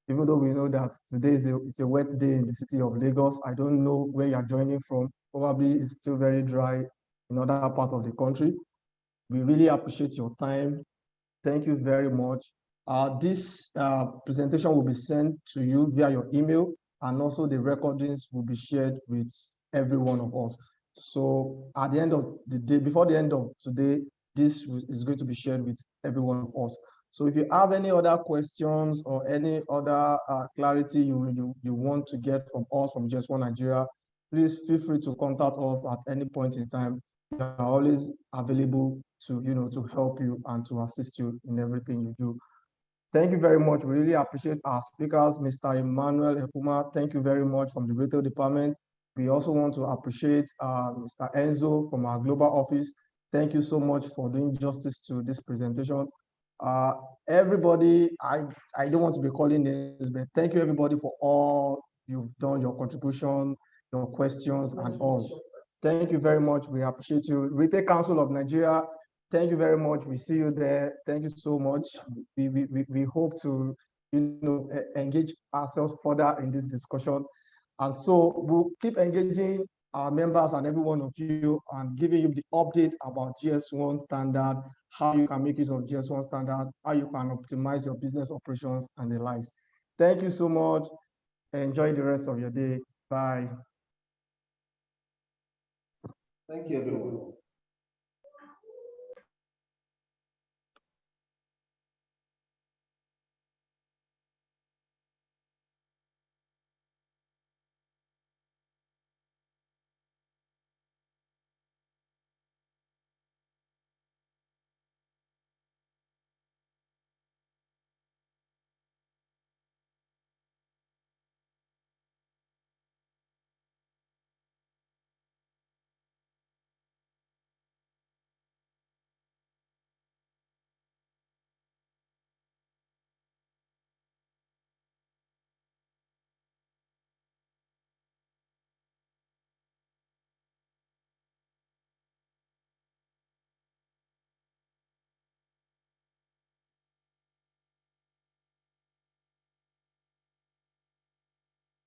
Even though we know that today is a wet day in the city of Lagos, I don't know where you're joining from. Probably it's still very dry in other parts of the country. We really appreciate your time. Thank you very much. This presentation will be sent to you via your email, and also the recordings will be shared with every one of us. So at the end of the day, before the end of today, this is going to be shared with every one of us. So if you have any other questions or any other clarity you want to get from us, from GS1 Nigeria, please feel free to contact us at any point in time. We are always available to, to help you and to assist you in everything you do. Thank you very much. We really appreciate our speakers, Mr. Emmanuel Ekuma. Thank you very much from the retail department. We also want to appreciate Mr. Enzo from our global office. Thank you so much for doing justice to this presentation. Everybody, I don't want to be calling names, but thank you everybody for all you've done, your contribution, your questions and all. Thank you very much. We appreciate you. Retail Council of Nigeria, thank you very much. We see you there. Thank you so much. We hope to engage ourselves further in this discussion. And so we'll keep engaging our members and every one of you and giving you the updates about GS1 standard, how you can make use of GS1 standard, how you can optimize your business operations and the likes. Thank you so much. Enjoy the rest of your day. Bye. Thank you, everyone.